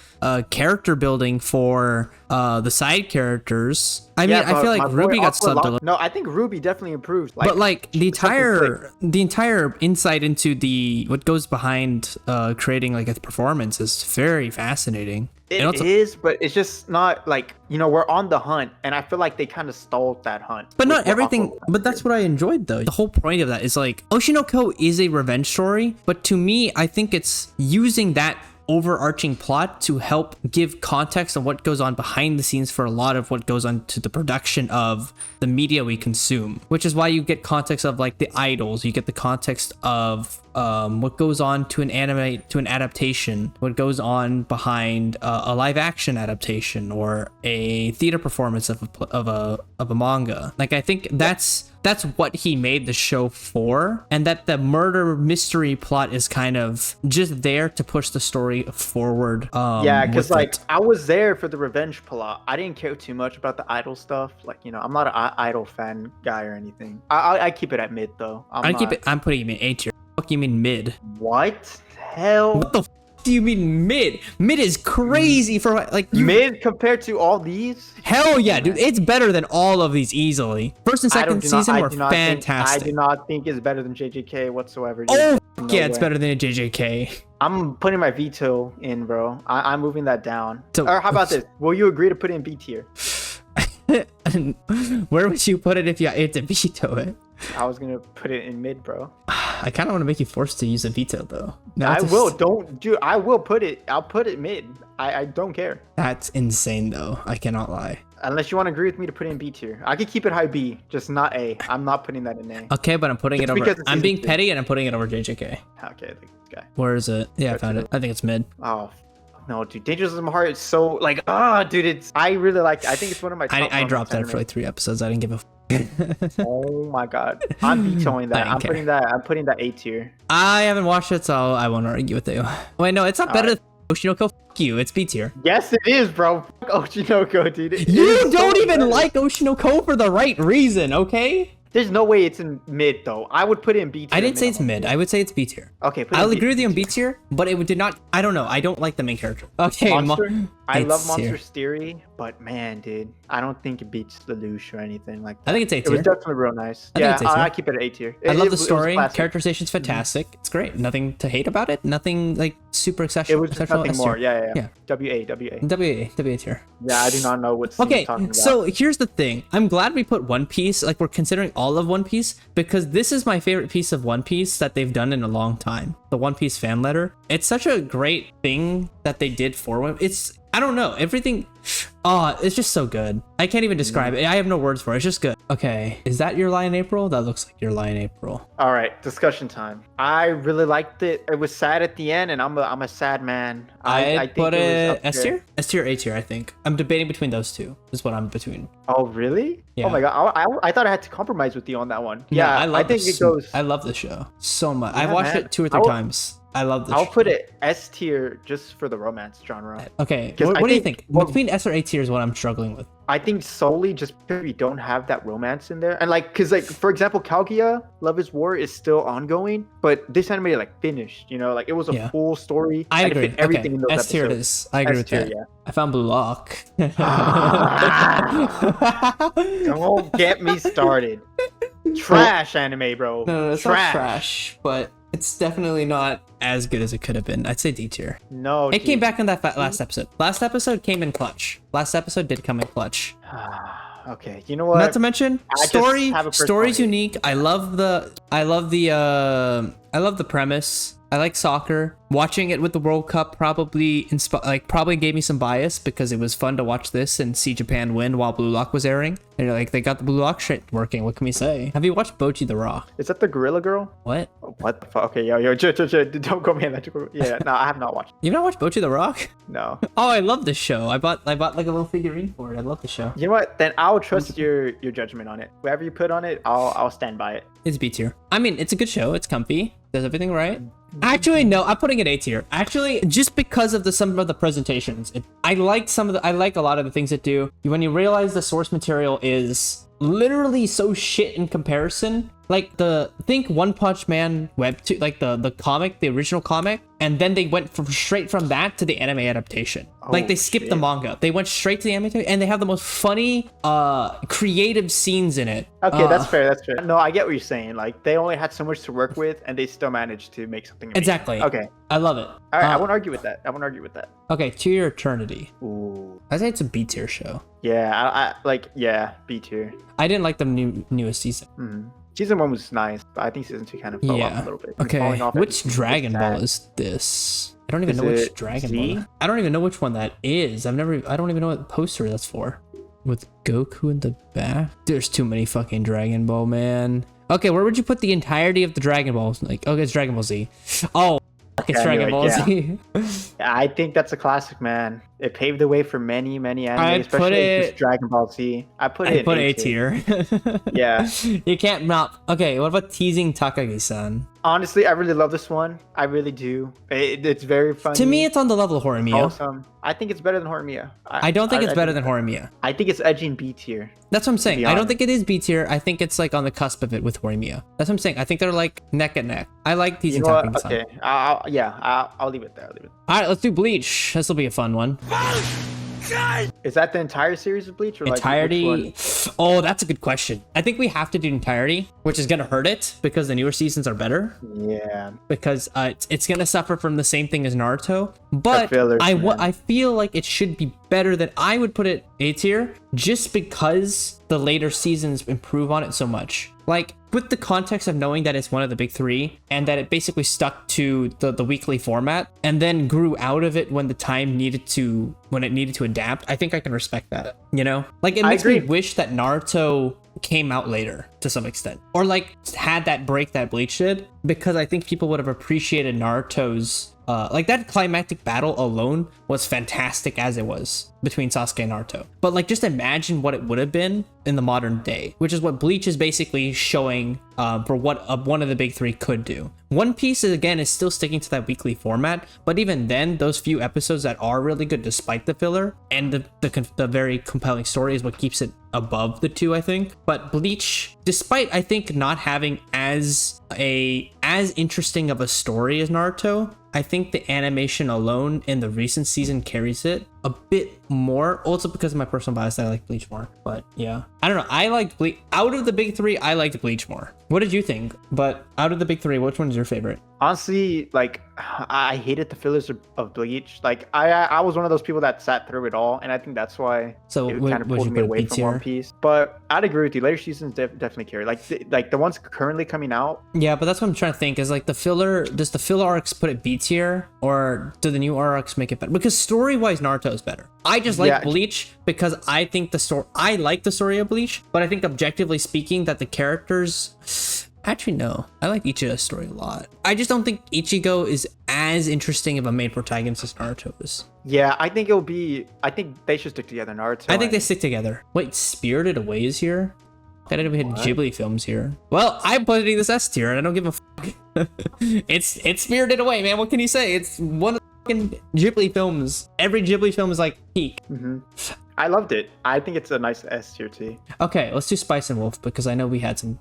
character building for the side characters. I mean, I feel like Ruby got subbed a little. No, I think Ruby definitely improved. But like the entire insight into what goes behind creating like a performance is very fascinating. It is, but it's just not like, we're on the hunt, and I feel like they kind of stalled that hunt. But not everything, but that's what I enjoyed though. The whole point of that is like, Oshinoko is a revenge story, but to me, I think it's using that overarching plot to help give context on what goes on behind the scenes for a lot of what goes on to the production of the media we consume, which is why you get context of like the idols, you get the context of what goes on to an anime, to an adaptation, what goes on behind a live action adaptation or a theater performance of a manga. Like, I think that's what he made the show for, and that the murder mystery plot is kind of just there to push the story forward. Yeah, because like I was there for the revenge plot. I didn't care too much about the idol stuff. Like, you know, I'm not an idol fan guy or anything. I keep it at mid though. I'm putting it in A tier. Fuck you mean mid? What hell? What the do you mean mid? Mid is crazy for like mid compared to all these? Hell yeah, dude! It's better than all of these easily. First and second season were fantastic. I do not think it's better than JJK whatsoever. Oh yeah, it's better than a JJK. I'm putting my veto in, bro. I'm moving that down. Or how about this? Will you agree to put it in B tier? Where would you put it if you had to veto it? I was gonna put it in mid, bro. I kind of want to make you forced to use a veto though. I will. Don't, dude. I will put it. I'll put it mid. I don't care. That's insane though. I cannot lie. Unless you want to agree with me to put it in B tier. I could keep it high B, just not A. I'm not putting that in A. Okay, but I'm putting it over. I'm being petty and I'm putting it over JJK. Okay, this guy. Where is it? Yeah, I found it. I think it's mid. Oh. No, dude, Dangerous in My Heart is so like, dude, it's, I really like, I think it's one of my top I dropped that for like 3 episodes. I didn't give a Oh my god. I'm vetoing that. I'm putting that A tier. I haven't watched it, so I won't argue with you. Wait, no, it's not better than Oshinoko. Fuck you, it's B tier. Yes, it is, bro. Fuck Oshinoko, dude. You don't even like Oshinoko for the right reason, okay? There's no way it's in mid though. I would put it in B tier. I didn't say it's mid. I would say it's B tier. Okay, I'll agree with you on B tier, but it did not. I don't know. I don't like the main character. Okay, I love Monster's Theory, but man, dude, I don't think it beats Lelouch or anything like that. I think it's A tier. It was definitely real nice. I keep it at A tier. I love the story. Characterization's fantastic. It's great. Nothing to hate about it. Nothing like super exceptional. It was just nothing more. Yeah. WA tier. Yeah, I do not know what's okay. Talking about. So here's the thing. I'm glad we put One Piece. Like, we're considering all of One Piece because this is my favorite piece of One Piece that they've done in a long time. The One Piece fan letter. It's such a great thing that they did for One. It's, I don't know, everything. It's just so good. I can't even describe it. I have no words for it. It's just good. Okay, is that your lie in April? That looks like your lie in April. All right, discussion time. I really liked it. It was sad at the end, and I'm a sad man. I think put it S tier, S tier, A tier. I think I'm debating between those two. Is what I'm between. Oh really? Yeah. Oh my god, I thought I had to compromise with you on that one. Yeah, I think it goes. I love the show so much. I've watched it 2 or 3 times. I love this. I'll put it S tier just for the romance genre. Okay, what do you think? Between S or A tier is what I'm struggling with. I think solely just because we don't have that romance in there, and like, cause like for example, Kaguya Love is War is still ongoing, but this anime like finished. You know, like it was a full story. I agree. Everything in those S tier it is. I agree with that. Yeah. I found Blue Lock. Don't get me started. Trash anime, bro. No, it's not trash, but it's definitely not as good as it could have been. I'd say D tier. No, it came back in that last episode. Last episode came in clutch. Last episode did come in clutch. Okay, you know what? Not to mention, story's unique. I love the premise. I like soccer. Watching it with the World Cup probably gave me some bias because it was fun to watch this and see Japan win while Blue Lock was airing. And like they got the Blue Lock shit working. What can we say? Have you watched Bocchi the Rock? Is that the Gorilla Girl? What? What the fuck? Okay, yo, don't go me on that. Yeah, no, I have not watched. You've not watched Bocchi the Rock? No. Oh, I love this show. I bought like a little figurine for it. I love the show. You know what? Then I'll trust your judgment on it. Whatever you put on it, I'll stand by it. It's B tier. I mean, it's a good show. It's comfy. Does everything right. Actually, no, I'm putting it A tier. Actually, just because of some of the presentations, I like a lot of the things it do. When you realize the source material is literally so shit in comparison, like think One Punch Man like the comic, the original comic, and then they went straight from that to the anime adaptation. Like they skipped the manga, they went straight to the anime, and they have the most funny, creative scenes in it. Okay, that's fair. No, I get what you're saying. Like they only had so much to work with, and they still managed to make something amazing. Exactly. Okay, I love it. All right, I won't argue with that. Okay, To Your Eternity. Ooh, I say it's a B tier show. Yeah, B tier. I didn't like the newest season. Mm-hmm. Season 1 was nice, but I think season 2 kind of fell off a little bit. Okay, which Dragon Ball is this? I don't even know which Dragon Ball. I don't even know which one that is. I don't even know what poster that's for. With Goku in the back? There's too many fucking Dragon Ball, man. Okay, where would you put the entirety of the Dragon Balls? Like, okay, it's Dragon Ball Z. Oh, it's Yeah, Dragon Ball yeah. Z. I think that's a classic, man. It paved the way for many, many anime, I'd put especially it- just Dragon Ball Z. I put I it put in A tier. Yeah. You can't not. Okay, what about teasing Takagi-san? Honestly, I really love this one. I really do. It's very funny. To me, it's on the level of Horimiya. awesome. I think it's better than Horimiya. I don't think it's better than Horimiya. I think it's edging B tier. That's what I'm saying. be I don't honest. think it is B tier. I think it's like on the cusp of it with Horimiya. That's what I'm saying. I think they're like neck and neck. I like teasing You know what? Takagi-san. Okay. I'll leave it there. I'll leave it. All right, let's do Bleach. This will be a fun one. Is that the entire series of Bleach or like which Entirety. one? Oh, that's a good question. I think we have to do entirety, which is gonna hurt it because the newer seasons are better. Yeah. Because it's gonna suffer from the same thing as Naruto. But fillers, man. I feel like it should be better than I would put it A tier, just because the later seasons improve on it so much. Like with the context of knowing that it's one of the big three and that it basically stuck to the weekly format and then grew out of it when it needed to adapt. I think I can respect that. You know, like it I makes me agree. wish that Naruto came out later to some extent, or like had that break that Bleach did, because I think people would have appreciated Naruto's like that climactic battle alone was fantastic as it was between Sasuke and Naruto. But like just imagine what it would have been in the modern day, which is what Bleach is basically showing for what one of the big three could do. One Piece is still sticking to that weekly format, but even then, those few episodes that are really good despite the filler and the very compelling story is what keeps it above the two, I think. But Bleach, despite I think not having as interesting of a story as Naruto, I think the animation alone in the recent season carries it a bit more. Also because of my personal bias, I like Bleach more. But yeah, I don't know. I like Bleach. Out of the big three, I liked Bleach more. What did you think? But out of the big three, which one's your favorite? Honestly, like I hated the fillers of Bleach. Like I was one of those people that sat through it all, and I think that's why So it would kind of you pulled put me it away B from tier? One Piece. But I'd agree with you. Later seasons definitely carry. Like the ones currently coming out. Yeah, but that's what I'm trying to think. Is like does the filler arcs put it B tier, or do the new arcs make it better? Because story-wise, Naruto is better. I just like Yeah. Bleach because I think I like the story of Bleach, but I think objectively speaking that the characters. Actually, no. I like Ichigo's story a lot. I just don't think Ichigo is as interesting of a main protagonist as Naruto is. Yeah, I think I think they should stick together. Naruto. I think they stick together. Wait, Spirited Away is here? I didn't even hit What? Ghibli films here. Well, I'm putting this S tier and I don't give a fuck. It's Spirited Away, man. What can you say? It's one of the fucking Ghibli films. Every Ghibli film is like peak. I loved it. I think it's a nice S tier too. Okay, let's do Spice and Wolf because I know we had some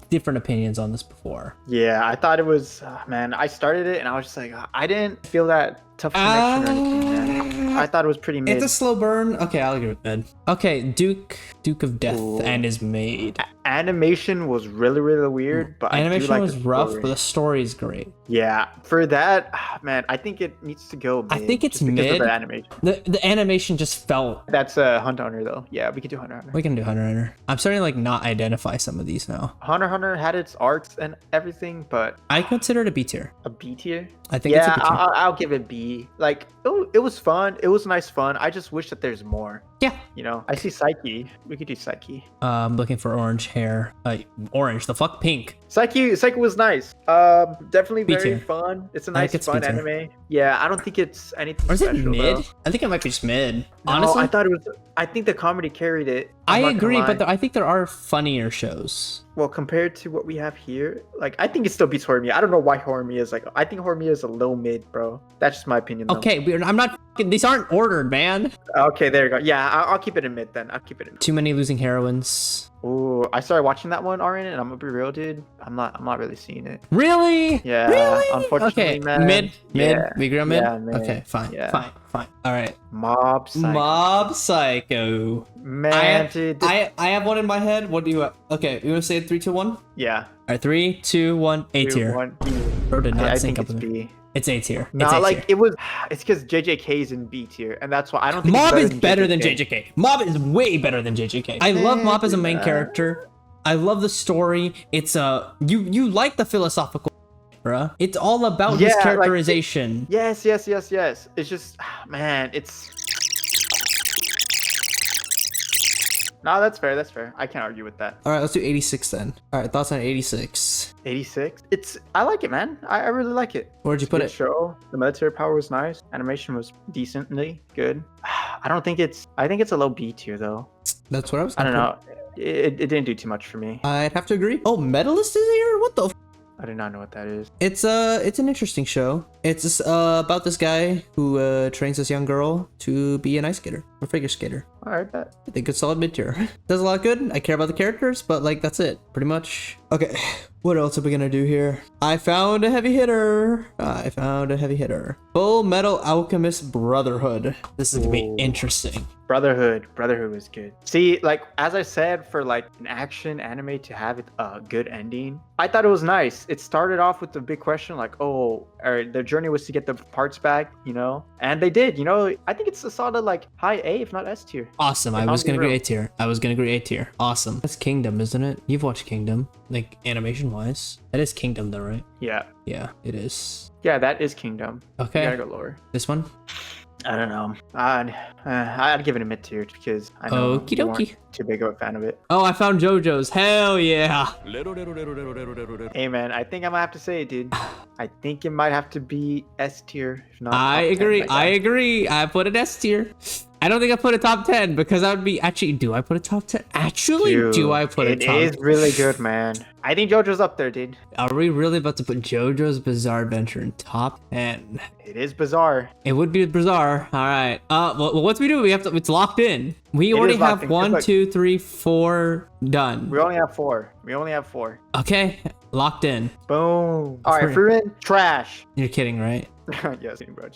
different opinions on this before. Yeah, I thought it was man. I started it and I was just like, I didn't feel that tough connection or anything, man. I thought it was pretty mid. It's a slow burn. Okay, I'll give it mid. Okay, Duke of Death Ooh. and is made. Animation was really weird, but Animation I do like was the rough, story. but the story is great. Yeah, for that, man, I think it needs to go mid. I think it's just because mid. of the animation. The animation just felt. That's Hunter x Hunter though. Yeah, we could do Hunter x Hunter. We can do Hunter x Hunter. I'm starting to like not identify some of these now. Hunter x Hunter had its arcs and everything, but I consider it a B tier. a B tier. I think it's a Yeah, B tier. I'll give it B. Like it was fun. It was nice fun. I just wish that there's more. Yeah. You know, I see Psyche. We could do Psyche. I'm looking for orange hair. Orange. The fuck pink. Psyche was nice. Definitely B very tier. fun. It's a I think nice it's fun B tier. anime. Yeah, I don't think it's anything Or is it special. mid? Though. I think it might be just mid. No, Honestly, I thought it was. I think the comedy carried it. I I'm not gonna agree, lie. but I think there are funnier shows. Well, compared to what we have here, like I think it still beats Horimiya. I don't know why Horimiya is like. I think Horimiya is a low mid, bro. That's just my opinion. Though. Okay, I'm not. These aren't ordered, man. Okay, there you go. Yeah, I'll keep it in mid then. I'll keep it in. Too many losing heroines. Ooh, I started watching that one, Arin, and I'm gonna be real, dude. I'm not really seeing it. Really? Yeah, Really? unfortunately, Okay, man. mid. Yeah. We agree on mid. Yeah, mid. Okay, fine. Yeah. Fine. All right. Mob Psycho. Mob Psycho. Man, dude. I have one in my head. What do you have? Okay, you want to say it? 3, 2, 1? All Yeah. right, 3, 2, 1. A Two, tier. one. Bro did not I sync think up it's with me. B. It's A tier. No, It's A like tier. it's because JJK is in B tier, and that's why I don't think Mob it's is better than JJK. Mob is way better than JJK. I love Mob as a main character. I love the story. It's you like the philosophical, bruh. It's all about his Yeah, like, characterization. Yes. It's just, man, it's. No, that's fair. That's fair. I can't argue with that. All right, let's do 86 then. All right, thoughts on 86? 86. I like it, man. I really like it. Where'd you It's a put good it? show. The military power was nice. Animation was decently good. I think it's a low B tier though. That's what I was I gonna don't put. know. It didn't do too much for me. I'd have to agree. Oh, Medalist is here? What the? I do not know what that is. It's an interesting show. It's about this guy who trains this young girl to be an ice skater or figure skater. All right, bet. I think it's solid mid tier. Does a lot good. I care about the characters, but like that's it, pretty much. Okay, what else are we gonna do here? I found a heavy hitter. Full Metal Alchemist Brotherhood. This is gonna be interesting. Brotherhood was good. See, like as I said, for like an action anime to have a good ending, I thought it was nice. It started off with the big question, like, oh, or their journey was to get the parts back, you know, and they did. You know, I think it's a solid like high A, if not S tier. Awesome. I was gonna agree A tier. Awesome. That's Kingdom, isn't it? You've watched Kingdom, like animation wise. That is Kingdom, though, right? Yeah. Yeah, it is. Yeah, that is Kingdom. Okay. You gotta go lower. This one. I don't know. I'd give it a mid tier because I know Okie you weren't dokie. too big of a fan of it. Oh, I found JoJo's. Hell yeah. Hey man, I think I'm gonna have to say it, dude. I think it might have to be S tier, if not. I top 10, agree. like I that. agree. I put an S tier. I don't think I put a top 10 because that would be actually. Do I put a top 10? Actually, Dude, do I put a top? It is really good, man. I think JoJo's up there, dude. Are we really about to put JoJo's Bizarre Adventure in top 10? It is bizarre. It would be bizarre. All right. Well, what do we do? We have to. It's locked in. We It already is locked have in, 1, 'cause, 2, 3, 4 done. We only have four. Okay, locked in. Boom. All right, Free. Fruin, trash. You're kidding, right? Yes, bro.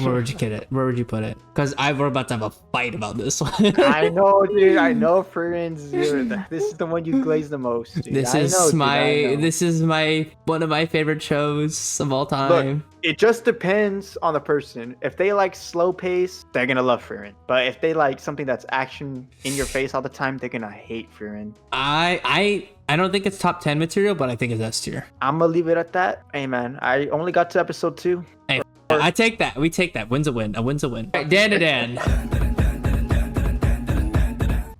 Where would you get it? Where would you put it? Because we're about to have a fight about this one. I know, dude. I know, Fruin's. This is the one you glaze the most. Dude. This I is know, dude, I my. know. This is my one of my favorite shows of all time. Look, it just depends on the person. If they like slow pace, they're gonna love Fruin. But if they like something that's action in your face all the time, they're gonna hate Fruin. I don't think it's top 10 material, but I think it's S tier. I'm gonna leave it at that. Hey man, I only got to episode 2. Hey, I take that. We take that. Win's a win. A win's a win. All right, Dan.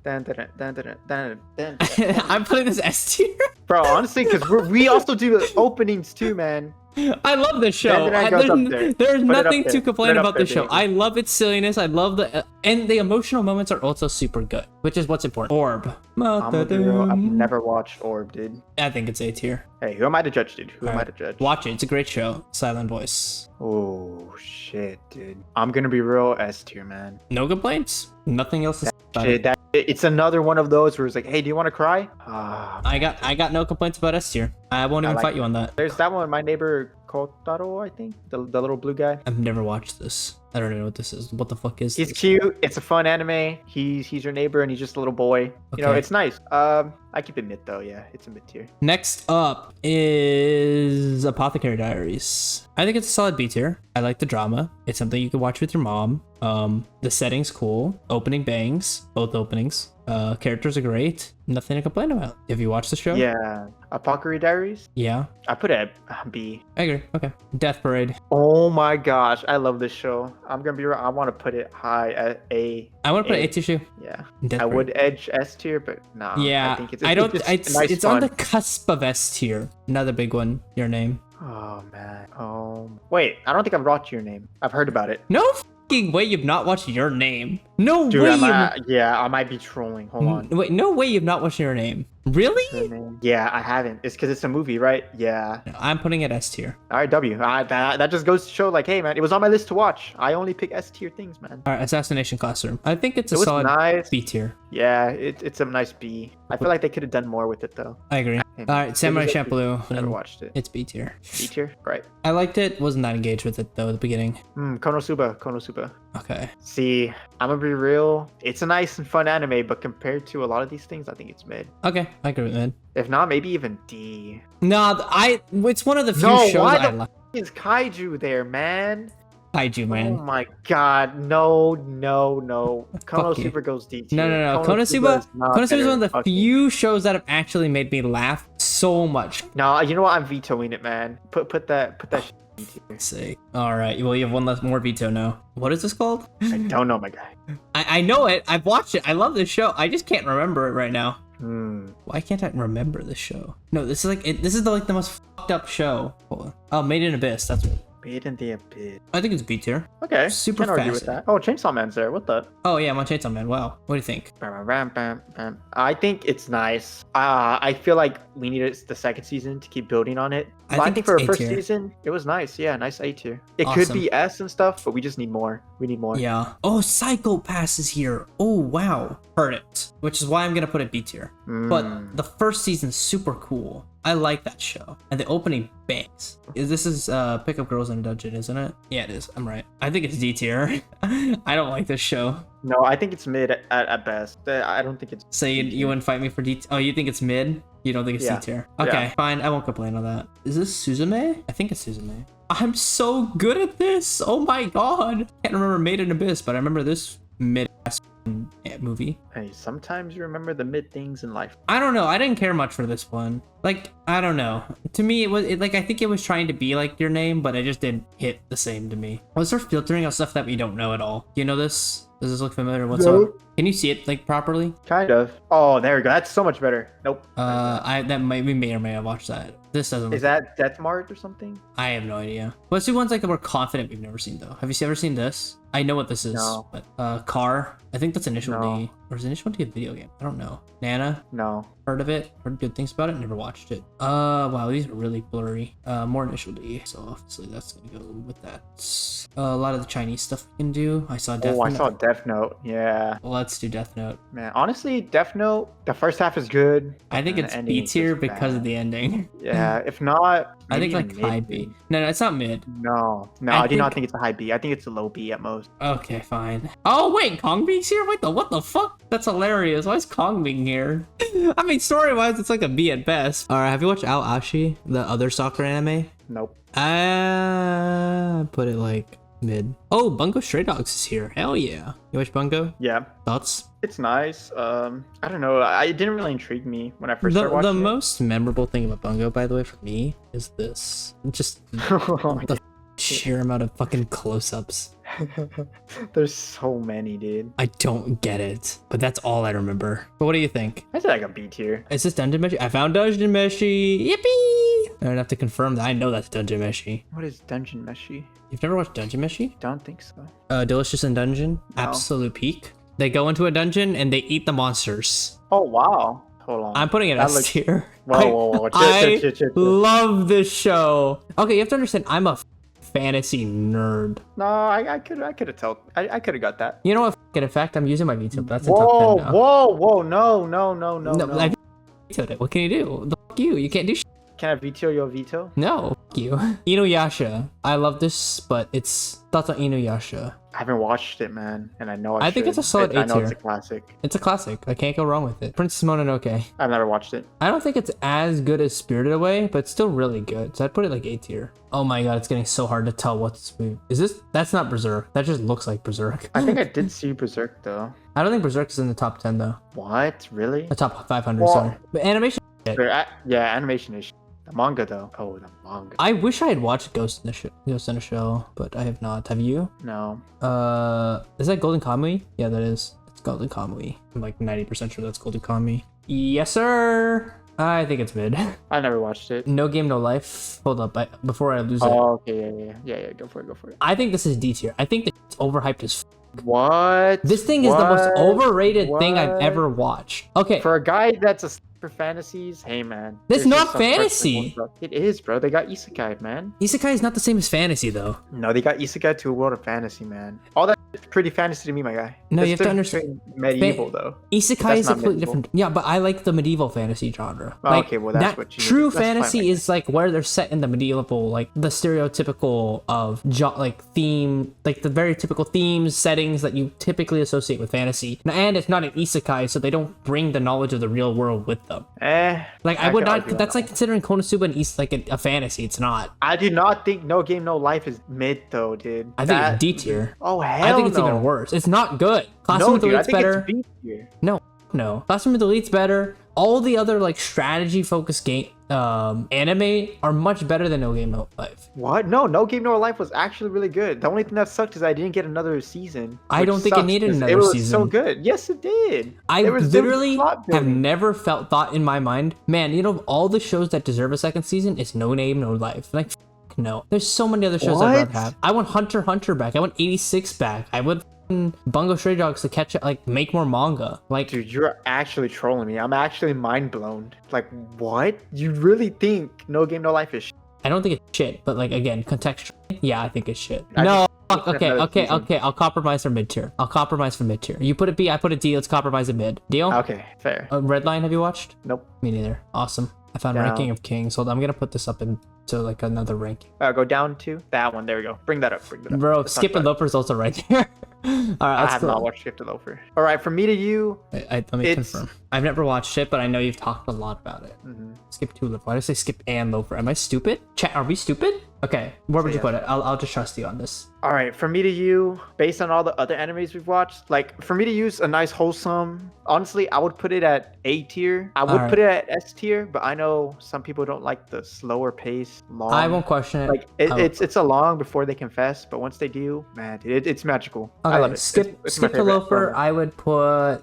Dun, dun, dun, dun, dun, dun, dun, dun. I'm putting this S tier. Bro, honestly, because we also do openings too, man. I love this show. Dan goes up there. There's Put it up nothing there. to Put complain it up about there, this show. baby. I love its silliness. I love and the emotional moments are also super good, which is what's important. Orb. I'm gonna be real, I've never watched Orb, dude. I think it's A tier. Hey, who am I to judge, dude? Who am I Alright. to judge? Watch it. It's a great show. Silent voice. Oh shit, dude. I'm gonna be real S tier, man. No complaints. Nothing else to say about Shit, it. it's another one of those where it's like, hey, do you want to cry? Ah, I got no complaints about S tier. I won't even like fight you on that. there's that one, my neighbor Kotaro, I think, the little blue guy. I've never watched this. I don't even know what this is. What the fuck is He's this? cute. It's a fun anime. He's your neighbor and he's just a little boy. You know, Okay. it's nice. I keep it mid though. Yeah, it's a mid tier. Next up is Apothecary Diaries. I think it's a solid B tier. I like the drama. It's something you can watch with your mom. The setting's cool. Opening bangs. Both openings. Characters are great. Nothing to complain about. Have you watched the show? Yeah, Apothecary Diaries. Yeah. I put it at B. I agree. Okay. Death Parade. Oh my gosh, I love this show. I'm gonna be real. I want to put it high at A. I want to put A tier too. Yeah, Death I Parade. would edge S tier, but nah. Yeah. I think it's, I don't. just It's nice it's on fun. the cusp of S tier. Another big one. Your name. Oh man. Wait, I don't think I've watched Your Name. I've heard about it. No fucking way you've not watched Your Name. No Dude, way. I might be trolling. Hold on. Wait, no way you've not watched Your Name. Really? Your Name. Yeah, I haven't. It's because it's a movie, right? Yeah. No, I'm putting it S tier. All right, W. That just goes to show, like, hey man, it was on my list to watch. I only pick S tier things, man. All right, Assassination Classroom. I think it's a It was solid nice. B tier. Yeah, it's a nice B. I feel like they could have done more with it though. I agree. Hey, All right, Samurai It was a- Champloo. Never watched it. It's B tier. B tier, right? I liked it. Wasn't that engaged with it though at the beginning. Konosuba. Okay. See, I'm gonna be real. It's a nice and fun anime, but compared to a lot of these things, I think it's mid. Okay, I agree with that. If not, maybe even D. No, it's one of the few No, shows why I the like. Is Kaiju there, man? Kaiju, man. Oh my god, no. Fuck you. Konosuba goes D tier. No. Konosuba Konosuba is one of the Fuck you. few shows that have actually made me laugh so much. No, you know what? I'm vetoing it, man. Put that Let's see. All right. Well, you have one less more veto now. What is this called? I don't know, my guy. I know it. I've watched it. I love this show. I just can't remember it right now. Hmm. Why can't I remember this show? No, this is like this is the most fucked up show. Hold on. Oh, Made in Abyss. That's what. Made in the Abyss. I think it's B tier. Okay. Super Can't argue fast. with that. Oh, Chainsaw Man's there. What the? Oh yeah, I'm on Chainsaw Man. Wow. What do you think? Bam, bam, bam, bam. I think it's nice. I feel like we needed the second season to keep building on it. I But I think think for it's a first A tier. season, it was nice. Yeah, nice A tier. It Awesome. could be S and stuff, but we just need more. We need more. Yeah. Oh, Psycho Pass is here. Oh wow. Heard it. Which is why I'm gonna put it B tier. But the first season's super cool. I like that show. And the opening bangs. This is Pick Up Girls in a Dungeon, isn't it? Yeah, it is. I'm right. I think it's D tier. I don't like this show. No, I think it's mid at best. I don't think it's. So you wouldn't fight me for D? Oh, you think it's mid? You don't think it's Yeah. D tier? Okay, Yeah. fine. I won't complain on that. Is this Suzume? I think it's Suzume. I'm so good at this. Oh my god. Can't remember Made in Abyss, but I remember this mid-ass movie. Hey, sometimes you remember the mid things in life. I don't know. I didn't care much for this one. Like, I don't know. To me, it was like I think it was trying to be like Your Name, but it just didn't hit the same to me. Was there filtering of stuff that we don't know at all? Do you know this? Does this look familiar? What's No. up? Can you see it like properly? Kind of. Oh, there we go. That's so much better. Nope. We may or may have watched that. This doesn't. Is that Death Mart or something? I have no idea. Let's do ones like that we're confident we've never seen though. Have you ever seen this? I know what this is. No. But Car. I think that's Initial No. D. Or is Initial D a video game? I don't know. Nana. No. Heard of it? Heard good things about it? Never watched it. Wow, these are really blurry. More Initial D. So obviously that's gonna go with that. A lot of the Chinese stuff we can do. I saw Death Oh, I Note. saw Death Note. Yeah. Let's do Death Note. Man, honestly, Death Note, the first half is good. I think and it's the ending B is tier just because of bad. the ending. Yeah, if not, I think maybe like mid high B. B. No, it's not mid. No, I I do not think- think it's a high B. I think it's a low B at most. Okay, fine. Oh wait, Kong Being's here? Wait, what the fuck? That's hilarious. Why is Kong Being here? I mean, story-wise, it's like a B at best. Alright, have you watched Ao Ashi, the other soccer anime? Nope. Put it like mid. Oh, Bungo Stray Dogs is here. Hell yeah. You watch Bungo? Yeah, Thoughts? it's nice. I don't know. It didn't really intrigue me when I first started The watching it. most memorable thing about Bungo, by the way, for me, is this. Just the sheer amount of fucking close-ups. There's so many, dude. I don't get it, but that's all I remember. But what do you think? I said like a B tier. Is this Dungeon Meshi? I found Dungeon Meshi. Yippee! I don't have to confirm that. I know that's Dungeon Meshi. What is Dungeon Meshi? You've never watched Dungeon Meshi? Don't think so. Delicious in Dungeon. No. Absolute peak. They go into a dungeon and they eat the monsters. Oh wow. Hold on. I'm putting it That S looks- tier. Whoa. I love this show. Okay, you have to understand, I'm a fantasy nerd. No, I could have told. I could have got that. You know what? In fact, I'm using my veto. But that's in top 10 now. Whoa, no. I vetoed it. What can you do? The fuck you. You can't do shit. Can I veto your veto? No, fuck you. Inuyasha. I love this, but it's thoughts on Inuyasha. I haven't watched it, man, and I know I think should. it's a solid I A know it's tier. a classic. It's a classic. I can't go wrong with it. Princess Mononoke. I've never watched it. I don't think it's as good as Spirited Away, but it's still really good. So I'd put it like A tier. Oh my god, it's getting so hard to tell what's. Is this? That's not Berserk. That just looks like Berserk. I think I did see Berserk though. I don't think Berserk is in the top 10 though. What? Really? The top 500. Well- Sorry, but animation. Yeah, animation is. The manga though. Oh, the manga. I wish I had watched Ghost in the Shell, but I have not. Have you? No. Is that Golden Kamuy? Yeah, that is. It's Golden Kamuy. I'm like 90% sure that's Golden Kamuy. Yes, sir. I think it's mid. I never watched it. No Game, No Life. Hold up, before I lose it. Oh, okay, yeah. Go for it. I think this is D tier. I think it's overhyped as. What? This thing is the most What? overrated thing I've What? ever watched. Okay, For a guy that's a for fantasies, hey man. It's there's not just some parts that fantasy. won't suck. It is, bro. They got Isekai, man. Isekai is not the same as fantasy though. No, they got Isekai to a world of fantasy, man. All that is pretty fantasy to me, my guy. No, you It's have to different understand- between medieval though. Isekai That's is not completely medieval. different. Yeah, but I like the medieval fantasy genre. Oh, Like, okay, well, that's that what you- true that's fine, fantasy like- is like where they're set in the medieval, like the stereotypical of like theme, like the very typical themes, settings that you typically associate with fantasy. And it's not an isekai, so they don't bring the knowledge of the real world with them. Like I would could not. argue on That's that like considering Konosuba an like a fantasy. It's not. I do not think No Game No Life is mid though, dude. I think it's D tier. Oh hell I think it's no. even worse. It's not good. Classroom No, with dude, I Elite's think better. it's B tier. No. Classroom with Elite's better. all the other like strategy focused game anime are much better than No Game No Life. What? No, No Game No Life was actually really good. The only thing that sucked is I didn't get another season. I don't think it needed another season. It was season. so good. Yes, it did. I There was literally plot have building. never thought in my mind, man, you know, all the shows that deserve a second season, it's No Name, No Life. Like, no. There's so many other shows I'd rather have. I want Hunter x Hunter back. I want 86 back. I would Bungo Stray Dogs to catch it, like, make more manga. Like, Dude, you're actually trolling me. I'm actually mind blown. Like, what? You really think No Game No Life is shit? I don't think it's shit, but like, again, contextually, yeah, I think it's shit. I No, just- okay, I'll compromise for mid tier. I'll compromise for mid tier. You put it B, I put it D, let's compromise at mid. Deal? Okay, fair. Redline, have you watched? Nope. Me neither. Awesome. I found Down. Ranking of Kings. Hold on, I'm gonna put this up into like another ranking. Go down to that one. There we go. Bring that up. Bro, Let's talk Skip and about Loafer's also right there. All right, I let's have go. not watched Skip to Loafer. All right, from me to you. Let me confirm. I've never watched it, but I know you've talked a lot about it. Skip to Loafer. Why did I say Skip and Loafer? Am I stupid? Chat, are we stupid? Okay, where would you put it? I'll just trust you on this. All right, from me to you, based on all the other animes we've watched, like for me to use a nice wholesome, honestly, I would put it at A tier. I would put it at S tier, but I know some people don't like the slower pace, long. I won't question it. Like it's a long before they confess, but once they do, man, it's magical. Okay, I love it. Skip It's my to favorite Loafer, ever. I would put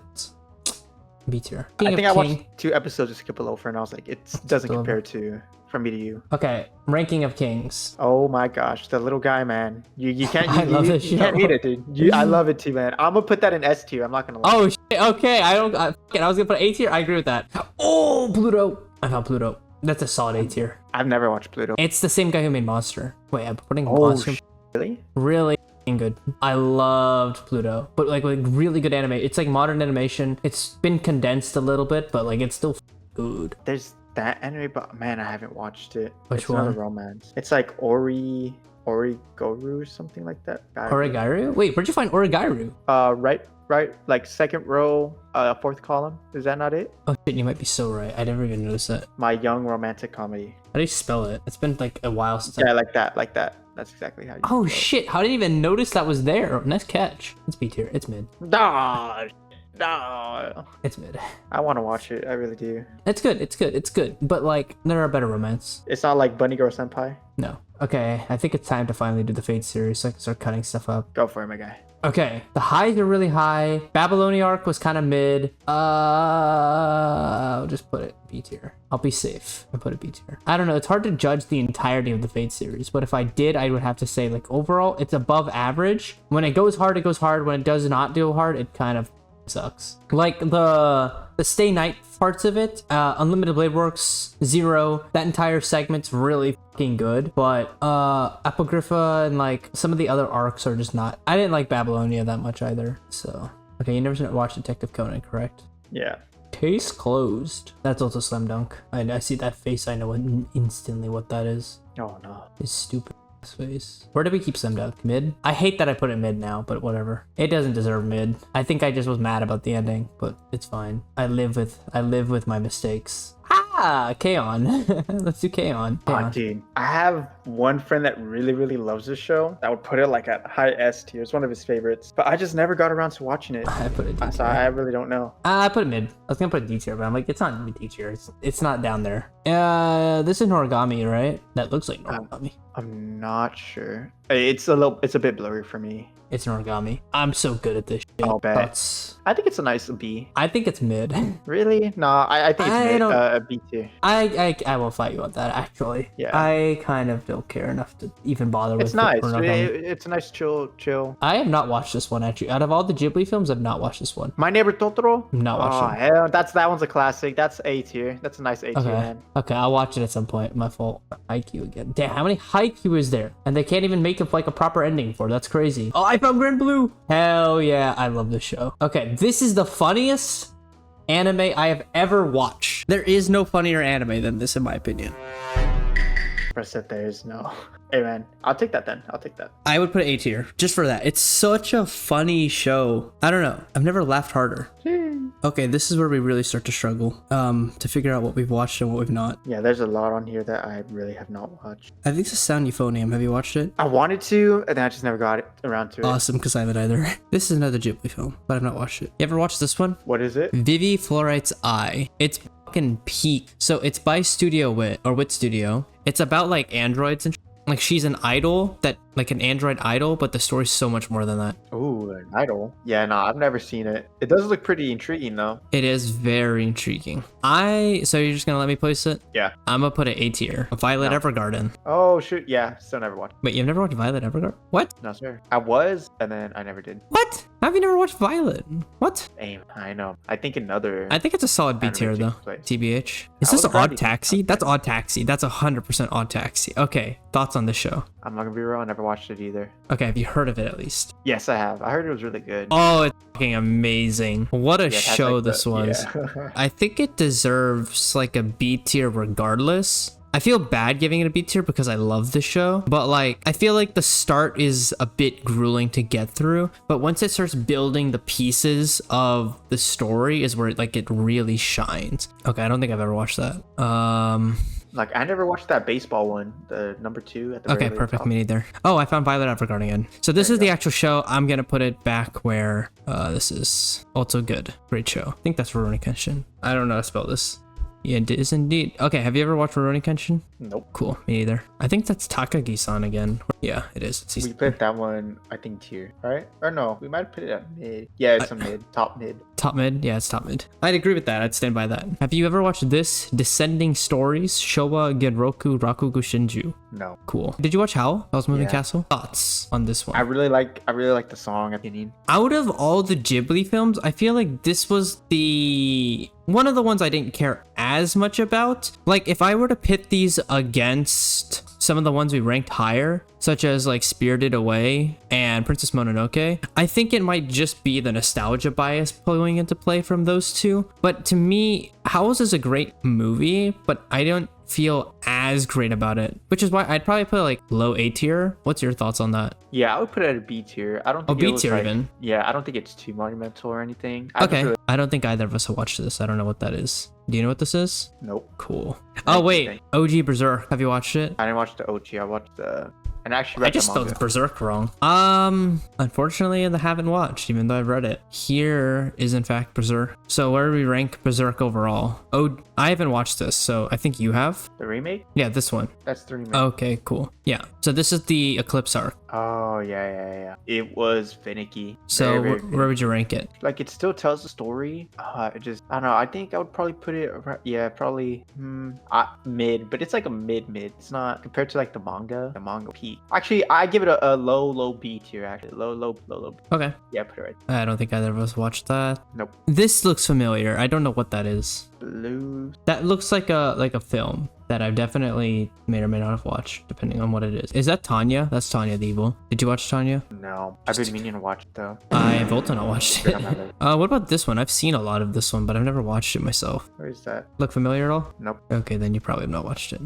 B tier. I think I King. watched 2 episodes of Skip to Loafer, and I was like, it doesn't compare to From Me to You. Okay, Ranking of Kings. Oh my gosh, the little guy, man. You can't. I love this You can't show. hate it, dude. I love it too, man. I'm gonna put that in S tier. I'm not gonna lie. Oh shit, okay, I was gonna put A tier. I agree with that. Oh, Pluto. I found Pluto. That's a solid A tier. I've never watched Pluto. It's the same guy who made Monster. Wait, I'm putting Oh, Monster. really? Really f***ing good. I loved Pluto, but like really good anime. It's like modern animation. It's been condensed a little bit, but like it's still good. There's that anime, but man, I haven't watched it. Which It's another one? romance. It's like Origoru or something like that. Origairu? Wait, where'd you find Origairu? Right, like second row, fourth column. Is that not it? Oh shit, you might be so right. I never even noticed that. My young romantic comedy. How do you spell it? It's been like a while since Yeah, like that. That's exactly how you. Oh spell it. shit, how did I even notice that was there? Nice catch. It's B tier. It's mid. No, no. It's mid. I want to watch it. I really do. It's good. It's good. It's good. But like, there are better romance. It's not like Bunny Girl Senpai. No. Okay, I think it's time to finally do the Fate series so I can start cutting stuff up. Go for it, my guy. Okay, the highs are really high. Babylonia arc was kind of mid. I'll just put it B tier. I'll be safe and put it B tier. I don't know. It's hard to judge the entirety of the Fate series, but if I did, I would have to say like overall, it's above average. When it goes hard, it goes hard. When it does not do hard, it kind of sucks. Like the Stay Night parts of it, Unlimited Blade Works, Zero, that entire segment's really fucking good, but Apocrypha and like some of the other arcs are just not. I didn't like Babylonia that much either. So okay, you never watched Detective Conan, correct? Yeah. Case closed. That's also Slam Dunk. I see that face, I know instantly what that is. Oh no. His stupid face. Where do we keep Slam Dunk? Mid? I hate that I put it mid now, but whatever. It doesn't deserve mid. I think I just was mad about the ending, but it's fine. I live with my mistakes. Ah, K-On! Let's do K-On. Oh, dude, I have one friend that really loves this show. That would put it like at high S tier. It's one of his favorites, but I just never got around to watching it. I put it D So tier. I really don't know. I put it mid. I was gonna put it D tier, but I'm like, it's not D tier. It's not down there. This is Noragami, right? That looks like Noragami. I'm not sure. It's a bit blurry for me. It's Noragami. I'm so good at this shit. I'll bet. That's... I think it's a nice B. I think it's mid. Really? No, I think it's mid, don't- a B tier. I will fight you on that, actually. Yeah. I kind of don't care enough to even bother with It's nice. Noragami. It's a nice chill. I have not watched this one, actually. Out of all the Ghibli films, I've not watched this one. My Neighbor Totoro? I'm not Oh, watching. hell, that one's a classic. That's A tier. That's a nice A tier, Okay. man. Okay, I'll watch it at some point. My fault. Haikyuu again. Damn, how many Haikyuu is there? And they can't even make it like a proper ending for it. That's crazy. Oh, I found Grand Blue. Hell yeah, I love this show. Okay, this is the funniest anime I have ever watched. There is no funnier anime than this, in my opinion. Press that there is no. Hey, man. I'll take that then. I'll take that. I would put A tier just for that. It's such a funny show. I don't know. I've never laughed harder. Okay, this is where we really start to struggle to figure out what we've watched and what we've not. Yeah, there's a lot on here that I really have not watched. I think this is Sound Euphonium. Have you watched it? I wanted to, and then I just never got around to it. Awesome, because I haven't either. This is another Ghibli film, but I've not watched it. You ever watched this one? What is it? Vivi Fluorite's Eye. It's fucking peak. So it's by Studio Wit or Wit Studio. It's about like androids and like she's an idol that like an android idol, but the story's so much more than that. Ooh, an idol. Yeah, no, I've never seen it. It does look pretty intriguing though. It is very intriguing. So you're just gonna let me place it? Yeah. I'm gonna put it A tier. Violet Evergarden. Oh shoot, yeah, still never watched. Wait, you've never watched Violet Evergarden? What? No sir. I was, and then I never did. What? How have you never watched Violet? What? Damn, I know. I think another. I think it's a solid B tier though. TBH. Is I this was glad Odd you- Taxi? That's Odd Taxi. That's 100% Odd Taxi. Okay, thoughts on the show? I'm not gonna be real. I never watched it either. Okay, have you heard of it at least? Yes, I have. I heard it was really good. Oh, it's fucking amazing. What a Yeah, it has, show like, this was. Yeah. I think it deserves like a B tier regardless. I feel bad giving it a B tier because I love the show, but like I feel like the start is a bit grueling to get through, but once it starts building the pieces of the story is where it really shines. Okay, I don't think I've ever watched that. Like I never watched that baseball one, the number 2 at the Okay, very perfect. top. Me neither. Oh, I found Violet Evergarden again. So this is the actual show. I'm gonna put it back where this is also good. Great show. I think that's Rurouni Kenshin. I don't know how to spell this. Yeah, it is indeed. Okay, have you ever watched Rurouni Kenshin? Nope. Cool, me neither. I think that's Takagi-san again. Yeah, it is. It's We put that one, I think, tier, right? Or no, we might put it at mid. Yeah, it's a mid, top mid. top mid. Yeah, it's top mid. I'd agree with that. I'd stand by that. Have you ever watched this? Descending Stories, Showa Genroku Rakugo Shinju. No. Cool. Did you watch Howl? Howl's Moving Yeah. Castle? Thoughts on this one? I really like the song at the beginning. Out of all the Ghibli films, I feel like this was the one of the ones I didn't care as much about. Like if I were to pit these against some of the ones we ranked higher, such as like Spirited Away and Princess Mononoke, I think it might just be the nostalgia bias going into play from those two. But to me, Howl's is a great movie, but I don't feel as great about it, which is why I'd probably put like low A tier. What's your thoughts on that? Yeah, I would put it at a B tier. I don't Oh, think B it was tier like, even. Yeah, I don't think it's too monumental or anything. I just Okay, really- I don't think either of us have watched this. I don't know what that is. Do you know what this is? Nope. Cool. Oh wait, OG Berserk. Have you watched it? I didn't watch the OG. I watched the. And I actually read I just the spelled manga. Berserk wrong. Unfortunately, I haven't watched, even though I've read it. Here is in fact Berserk. So where do we rank Berserk overall? Oh, I haven't watched this, so I think you have. The remake? Yeah, this one. That's the remake. Okay, cool. Yeah. So this is the Eclipse arc. Oh yeah. It was finicky. So Very where would you rank it? like it still tells the story. I don't know. I think I would probably put it. Probably mid, but it's like a mid. It's not compared to like the manga. The manga peak. Actually, I give it a low B tier. Actually, low B. Okay. Yeah, put it right. I don't think either of us watched that. Nope. This looks familiar. I don't know what that is. Blue. That looks like a film that I've definitely may or may not have watched, depending on what it is. Is that Tanya? That's Tanya the Evil. Did you watch Tanya? No, I've been meaning to watch it though. I've also not watched Good it. on my list. What about this one? I've seen a lot of this one, but I've never watched it myself. Where is that? Look familiar at all? Nope. Okay, then you probably have not watched it.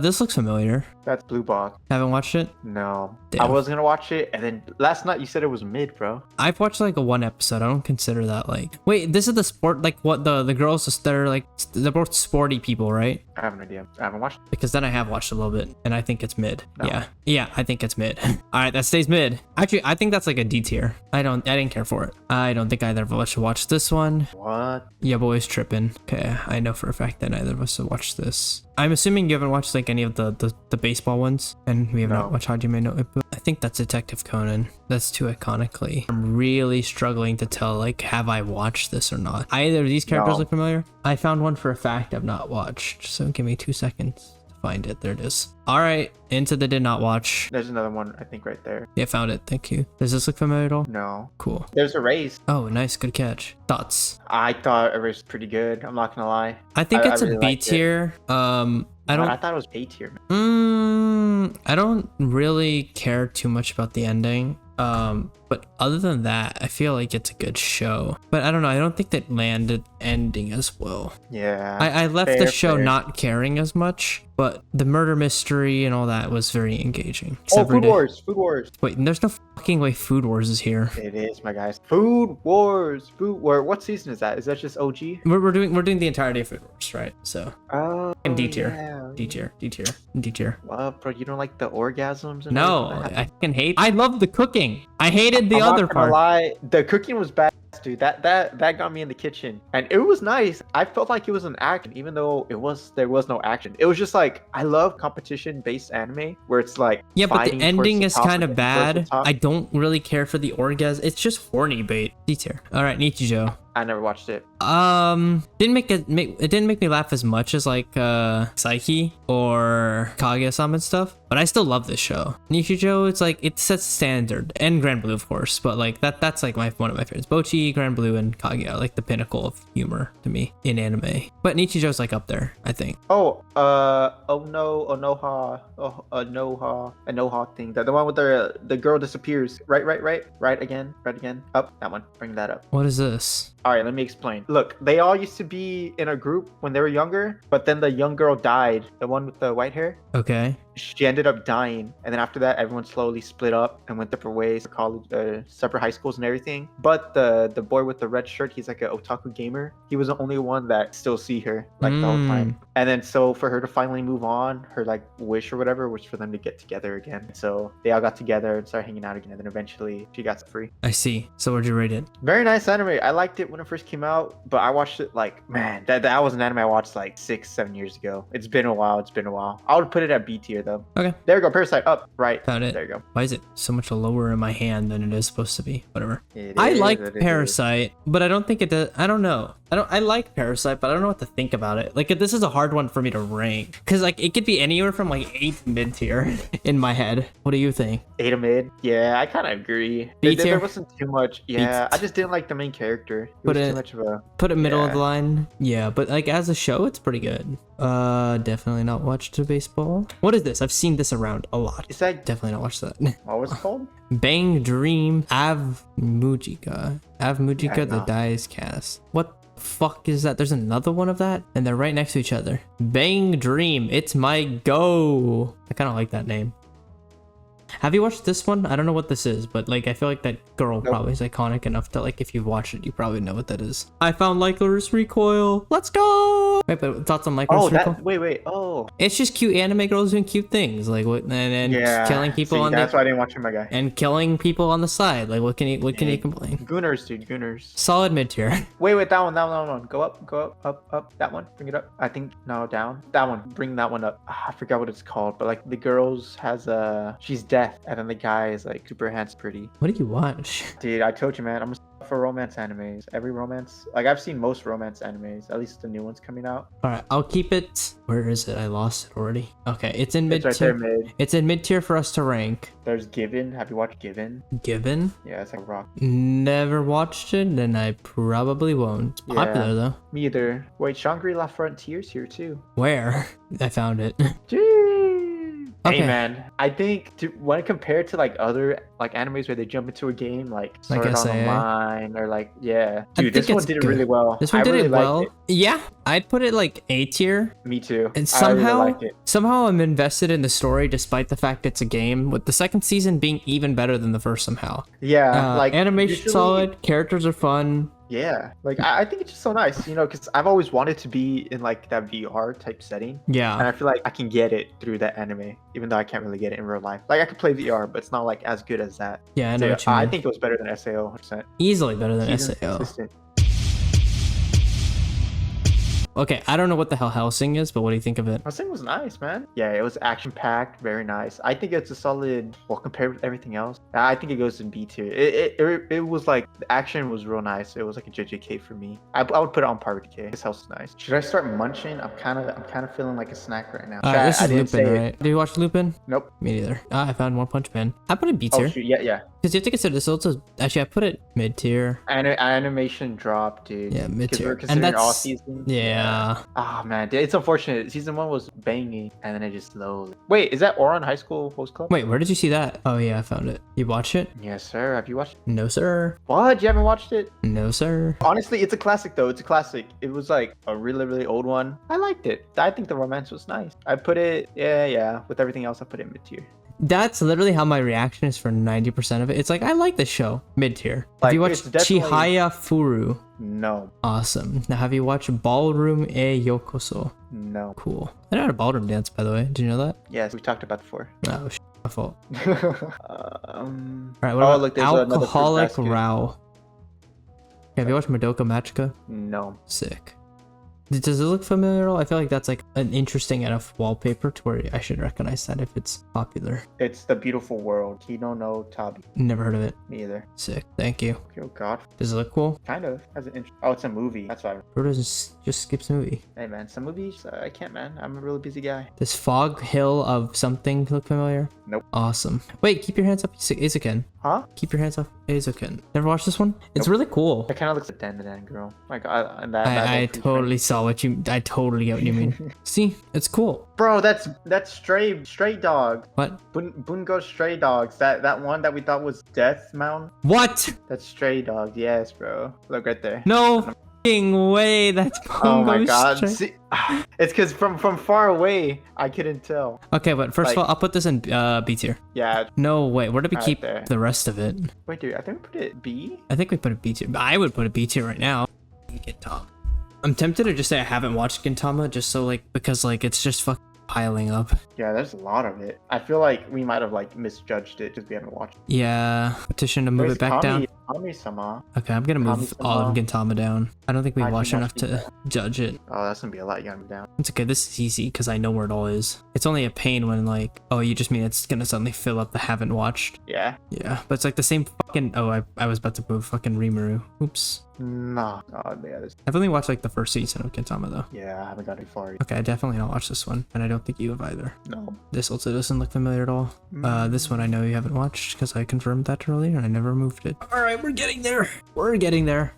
This looks familiar. That's Blue Box. Haven't watched it? No. Damn. I was gonna watch it, and then last night you said it was mid, bro. I've watched like a one episode. I don't consider that like. Wait, this is the sport like what the girls they're like they're both sporty people, right? I have no idea. I haven't watched it. Because then I have watched a little bit, and I think it's mid. No. Yeah, I think it's mid. All right, that stays mid. Actually, I think that's like a D tier. I didn't care for it. I don't think either of us should watch this one. What? Yeah, boys tripping. Okay, I know for a fact that neither of us have watched this. I'm assuming you haven't watched like any of the baseball ones, and we have not No. watched Hajime no Ippo. I think that's Detective Conan. That's too iconically. I'm really struggling to tell like have I watched this or not. Either of these characters No. look familiar. I found one for a fact I've not watched, so give me 2 seconds to find it. There it is. All right, into the did not watch. There's another one, I think, right there. Yeah, found it. Thank you. Does this look familiar at all? No. Cool. There's a race. Oh, nice. Good catch. Thoughts? I thought it was pretty good. I'm not gonna lie. I think I it's really a B liked it. tier. I don't. I thought it was A tier. Man. I don't really care too much about the ending. But other than that, I feel like it's a good show. But I don't know. I don't think that landed ending as well. Yeah. I left the show fair. not caring as much, but the murder mystery and all that was very engaging. Oh, Except for Food the- Wars. Food Wars. Wait, there's no fucking way Food Wars is here. It is, my guys. Food Wars. Food War. What season is that? Is that just OG? We're doing the entirety of Food Wars, right? So Oh. And D tier. Yeah. D tier, D tier, D tier. What, bro? You don't like the orgasms? And No, everything that I fucking hate. I love the cooking. I hated the I'm not other gonna part. lie, the cooking was bad, dude. That got me in the kitchen, and it was nice. I felt like it was an action, even though there was no action. It was just like I love competition-based anime where it's like Yeah, but the fighting towards ending is top kind of and towards the bad. top. I don't really care for the orgasm. It's just horny bait. C tier. All right, Nichijou. I never watched it. It didn't make me laugh as much as like Psyche or Kaguya-sama and stuff, but I still love this show. Nichijou, it's like it sets standard, and Grand Blue of course, but like that's like one of my favorites. Bocchi, Grand Blue, and Kaguya are like the pinnacle of humor to me in anime. But Nichijou's like up there, I think. Oh, Anoha thing. The one with the girl disappears. Right again. Up, that one. Bring that up. What is this? All right, let me explain. Look, they all used to be in a group when they were younger, but then the young girl died. The one with the white hair. Okay. She ended up dying, and then after that, everyone slowly split up and went different ways, college, separate high schools and everything. But the boy with the red shirt, he's like an otaku gamer. He was the only one that still see her like the whole time. And then so for her to finally move on, her like wish or whatever was for them to get together again. So they all got together and started hanging out again. And then eventually she got free. I see. So where'd you rate it? Very nice anime. I liked it when it first came out, but I watched it like, man, that was an anime I watched like 6-7 years ago. It's been a while. I would put it at B tier though. Okay. There you go. Parasite up. Right. Found it. There you go. Why is it so much lower in my hand than it is supposed to be? Whatever. I like Parasite, but I don't think it does. I don't know. I like Parasite, but I don't know what to think about it. Like, this is a hard one for me to rank because like it could be anywhere from like 8 to mid tier in my head. What do you think? 8 to mid. Yeah, I kind of agree. B There tier? wasn't too much. Yeah, I just didn't like the main character. It was too much of a. Put it middle of Yeah. the line. Yeah, but like as a show, it's pretty good. Definitely not watched the baseball. What is this? I've seen this around a lot. Is that Definitely not watched that. what was it called? Bang Dream Avmujika. Avmujika Yeah, the no. Dice Cast. What the fuck is that? There's another one of that? And they're right next to each other. Bang Dream. It's my go. I kind of like that name. Have you watched this one? I don't know what this is, but like I feel like that girl probably is iconic enough to like if you've watched it, you probably know what that is. I found Lycoris Recoil. Let's go! Wait, but thoughts on Lycoris Recoil? Wait. Oh. It's just cute anime girls doing cute things, like what and Yeah. killing people See, on that's the why I didn't watch it, my guy. and killing people on the side. Like what can you complain? Gooners, dude. Gooners. Solid mid tier. Wait. That one. Go up. That one. Bring it up. I think no, down. That one. Bring that one up. I forgot what it's called, but like the girls has she's deaf, and then the guy is like super handsome, pretty. What do you watch? Dude, I told you, man. I'm for romance animes. Every romance, like I've seen most romance animes, at least the new ones coming out. All right, I'll keep it. Where is it? I lost it already. Okay, it's in mid It's right tier. there, mid. It's in mid tier for us to rank. There's Given. Have you watched Given? Given. Yeah, it's like a rock. Never watched it, and I probably won't. It's popular Yeah. though. Me either. Wait, Shangri-La Frontier's here too. Where? I found it. Hey Okay. man, I think when compared to like other like animes where they jump into a game like Sword Art SAA? Online or like I dude, this think one it's did it good. really well. This one I did really it liked well. it. Yeah, I'd put it like A tier. Me too. And I really somehow, liked it. somehow I'm invested in the story despite the fact it's a game, with the second season being even better than the first somehow. Yeah, like Animation usually- solid, characters are fun. Yeah, like I think it's just so nice, because I've always wanted to be in like that VR type setting. And Yeah, I feel like I can get it through that anime, even though I can't really get it in real life. Like I could play VR, but it's not like as good as that. yeah, I So, know what you mean. I think it was better than SAO 100%. Easily better than Season's SAO. consistent. Okay, I don't know what the hell Hellsing is, but what do you think of it? I think it was nice, man. Yeah, it was action packed, very nice. I think it's a solid. Well, compared with everything else, I think it goes in B tier. It was like the action was real nice. It was like a JJK for me. I would put it on par with K. This house is nice. Should I start munching? I'm kind of feeling like a snack right now. This I is didn't Lupin, say it. right? Did you watch Lupin? Nope. Me neither. I found One Punch Man. I put it B Oh tier shoot, yeah. because you have to consider this also. Actually, I put it mid tier. Animation drop, dude. Yeah, mid 'Cause tier. we're And considering all that's seasons. yeah. Oh man, dude, it's unfortunate. Season 1 was banging, and then it just slowly. Wait, is that Oran High School Host Club? Wait, where did you see that? Oh yeah, I found it. You watch it? Yes, sir. Have you watched? No sir. What? You haven't watched it? No sir. Honestly, it's a classic though. It's a classic. It was like a really, really old one. I liked it. I think the romance was nice. I put it, yeah. With everything else, I put it mid tier. That's literally how my reaction is for 90% of it. It's like, I like this show. Mid tier. Have Like, you it's watched definitely- Chihaya Furu? No, Awesome. Now, have you watched Ballroom e Yokoso? no. Cool. I know how to ballroom dance, by the way. Did you know that? Yes, we talked about it before. Oh, my fault. All All right, what about look, there's another fruit Alcoholic basket. Row? Have you watched Madoka Magica? No. Sick. Does it look familiar at all? I feel like that's like an interesting enough wallpaper to where I should recognize that if it's popular. It's The Beautiful World. Kino no Tabi. Never heard of it. Me either. Sick. Thank you. Oh God. Does it look cool? Kind of. Has an oh, it's a movie. That's why. Bro doesn't just skips movie. Hey man, some movies I can't, man. I'm a really busy guy. Does Fog Hill of something look familiar? Nope. Awesome. Wait, keep your hands up, Isekai. Huh? Keep your hands up, Isekai. Never watched this one? It's really cool. It kind of looks like Dan girl. Like and I totally saw what you. I totally get what you mean. See, it's cool. Bro, that's Stray Dog. What? Bungo Stray Dogs. That one that we thought was Death Mount. What? That's Stray Dog. Yes, bro. Look right there. No f***ing way. That's Oh my Bungo God. Stray. See, it's because from far away I couldn't tell. Okay, but first of Like- all, I'll put this in B tier. Yeah. No, wait. Where did we Right keep there. the rest of it? Wait, dude. I think we put it B. I think we put it B tier. I would put it B tier right now. Gintama. I'm tempted to just say I haven't watched Gintama just so like because like it's just fucking piling up. Yeah, there's a lot of it. I feel like we might have like misjudged it because we haven't watched it. Yeah, petition to move Where's it back down. Kami-sama. Okay, I'm gonna move all of Gintama down. I don't think we I watched did not enough see to judge it. Oh, that's gonna be a lot. You gotta move down. It's okay, this is easy because I know where it all is. It's only a pain when like, oh, you just mean it's gonna suddenly fill up the haven't watched. Yeah. Yeah, but it's like the same fucking, oh, I was about to move fucking Rimuru. Oops. Nah. Oh, yeah. I've only watched like the first season of Gintama though. Yeah, I haven't got too far. Okay, I definitely don't watch this one, and I don't think you have either. No. This also doesn't look familiar at all. This one I know you haven't watched because I confirmed that earlier and I never moved it. All right, we're getting there. We're getting there.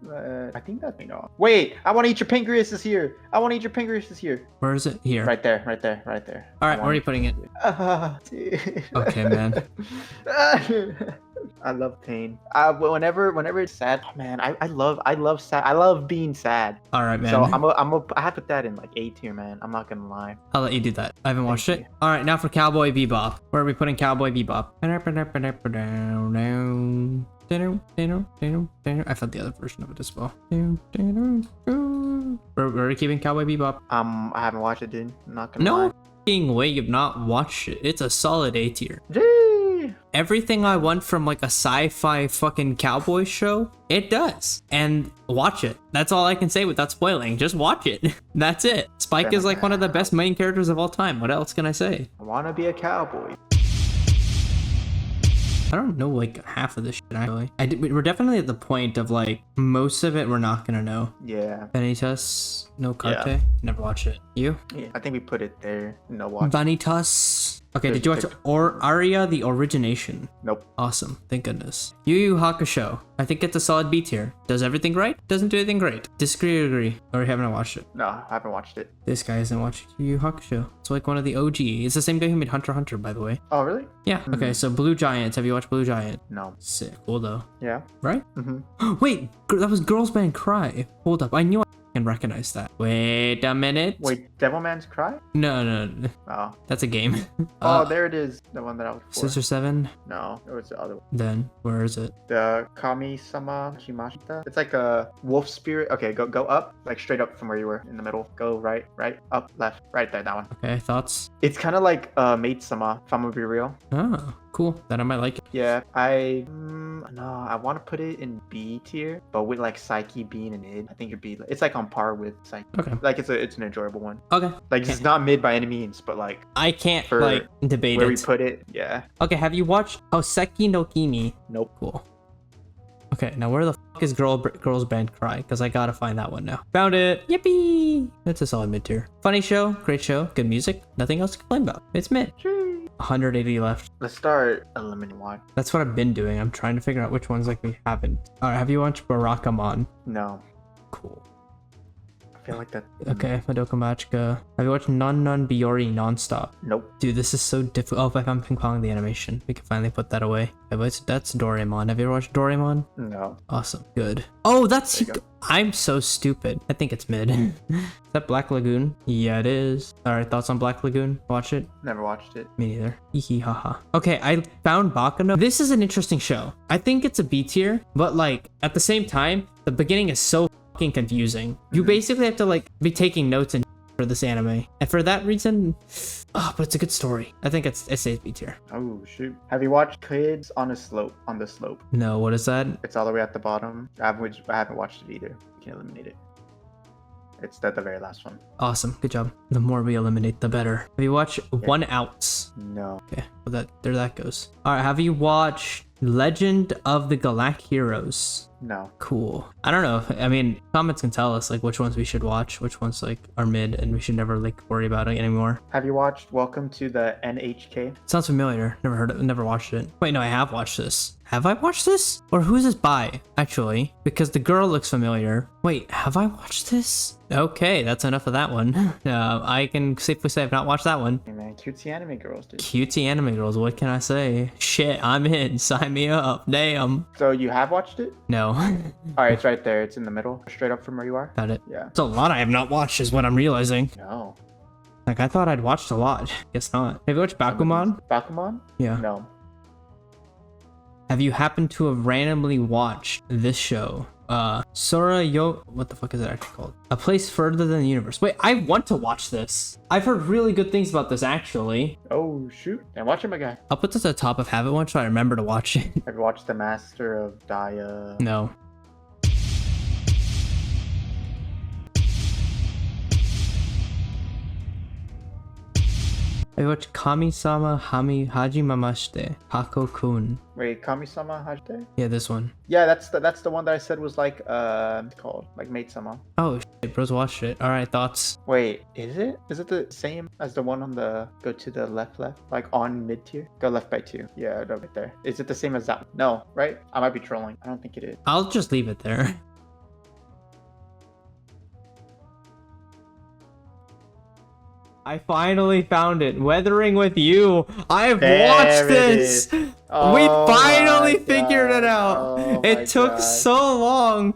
I think that's me. No. Wait, I want to eat your pancreas is here. I want to eat your pancreas is here. Where is it? Here. Right there. Right there. Right there. All right, where are you putting it? Dude. Okay, man. I love pain. Whenever it's sad, oh, man, I love sad. I love being sad. All right, man. So I have to put that in like A tier, man. I'm not gonna lie. I'll let you do that. I haven't watched Thank it. All right, now for Cowboy Bebop. Where are we putting Cowboy Bebop? I felt the other version of it as well. Where are we keeping Cowboy Bebop? I haven't watched it, dude. I'm not gonna No lie. f***ing way you've not watched it. It's a solid A tier. Gee. Everything I want from like a sci-fi fucking cowboy show, it does. And watch it. That's all I can say without spoiling. Just watch it. That's it. Spike is like one of the best main characters of all time. What else can I say? I wanna be a cowboy. I don't know like half of this shit actually. We're definitely at the point of like most of it we're not gonna know. Yeah. Vanitas no Karte. Yeah. Never watch it. You? Yeah. I think we put it there. No watch. Vanitas. Okay, There's did you watch picture. Aria the Origination? Nope. Awesome, thank goodness. Yu Yu Hakusho. I think it's a solid B tier. Does everything right? Doesn't do anything great. Disagree or agree? Or you haven't watched it? No, I haven't watched it. This guy hasn't watched Yu Yu Hakusho. It's like one of the OG. It's the same guy who made Hunter x Hunter, by the way. Oh, really? Yeah. Okay, so Blue Giant. Have you watched Blue Giant? No. Sick. Cool though. Yeah. Right? Mm-hmm. Wait, that was Girls Band Cry. Hold up, I knew I can recognize that. Wait a minute. Wait, Devilman's Cry? No. Oh. That's a game. Oh, there it is. The one that I was for. Sister 7. No, it was the other one. Then where is it? The Kami-sama Shimashita. It's like a wolf spirit. Okay, go up, like straight up from where you were in the middle. Go right, up, left, right there. That one. Okay, thoughts? It's kind of like Maid-sama, if I'm gonna be real. Oh, cool. Then I might like it. Yeah, no, I want to put it in B tier, but with like Psyche being an id, I think it'd be. It's like on par with Psyche. Okay. Like it's an enjoyable one. Okay. Like it's not mid by any means, but like I can't For like debate where we it. put it, yeah. Okay, have you watched Hoseki no Kimi? Nope. Cool. Okay, now where the fuck is Girls Band Cry? Because I gotta find that one now. Found it! Yippee! It's a solid mid tier. Funny show, great show, good music, nothing else to complain about. It's mid. 180 left. Let's start eliminating one. That's what I've been doing. I'm trying to figure out which ones like we haven't. Alright, have you watched Barakamon? No, Cool. I feel like that. Okay, Madoka Magica. Have you watched Non Biori Nonstop? Nope. Dude, this is so difficult. Oh, if I'm ping pong the animation, we can finally put that away. Okay, but that's Doraemon. Have you ever watched Doraemon? No. Awesome. Good. Oh, that's... There you go. I'm so stupid. I think it's mid. Is that Black Lagoon? Yeah, it is. Alright, thoughts on Black Lagoon? Watch it? Never watched it. Me neither. Hee haha. Okay, I found Bakano. This is an interesting show. I think it's a B tier, but like at the same time, the beginning is so fucking confusing. You basically have to like be taking notes and for for this anime. And for that reason, but it's a good story. I think it stays B tier. Oh shoot. Have you watched Kids on a Slope? On the Slope. No, what is that? It's all the way at the bottom. I haven't watched it either. You can eliminate it. It's the very last one. Awesome. Good job. The more we eliminate, the better. Have you watched 1 Ounce? No. Okay. Well, there that goes. All right. Have you watched Legend of the Galactic Heroes? No. Cool. I don't know. I mean, comments can tell us like which ones we should watch, which ones like are mid, and we should never like worry about it anymore. Have you watched Welcome to the NHK? Sounds familiar. Never heard it. Never watched it. Wait, no, I have watched this. Have I watched this? Or who is this by, actually? Because the girl looks familiar. Wait, have I watched this? Okay, that's enough of that one. I can safely say I've not watched that one. Hey man, cutesy anime girls, dude. Cutesy anime girls, what can I say? Shit, I'm in. Sign me up. Damn. So you have watched it? No. Alright, it's right there. It's in the middle. Straight up from where you are. Got it. Yeah. It's a lot I have not watched is what I'm realizing. No. Like, I thought I'd watched a lot. Guess not. Have you watched Bakuman? Bakuman? Yeah. No. Have you happened to have randomly watched this show? Sora Yo... What the fuck is it actually called? A Place Further Than the Universe. Wait, I want to watch this. I've heard really good things about this, actually. Oh, shoot. And watch it, my guy. I'll put this at the top of Haven't Watched so I remember to watch it. Have you watched The Master of Daya? No. I watched Kami-sama Hajimamashite Hako-kun. Wait, Kami-sama Hajite? Yeah, this one. Yeah, that's the one that I said was like called like Maid-sama. Oh shit, bros watched it. Alright, thoughts? Wait, is it? Is it the same as the one on the go to the left? Like on mid tier? Go left by 2. Yeah, right there. Is it the same as that? No, right? I might be trolling. I don't think it is. I'll just leave it there. I finally found it. Weathering with You. I've watched this. Oh we finally figured it out. Oh it took so long.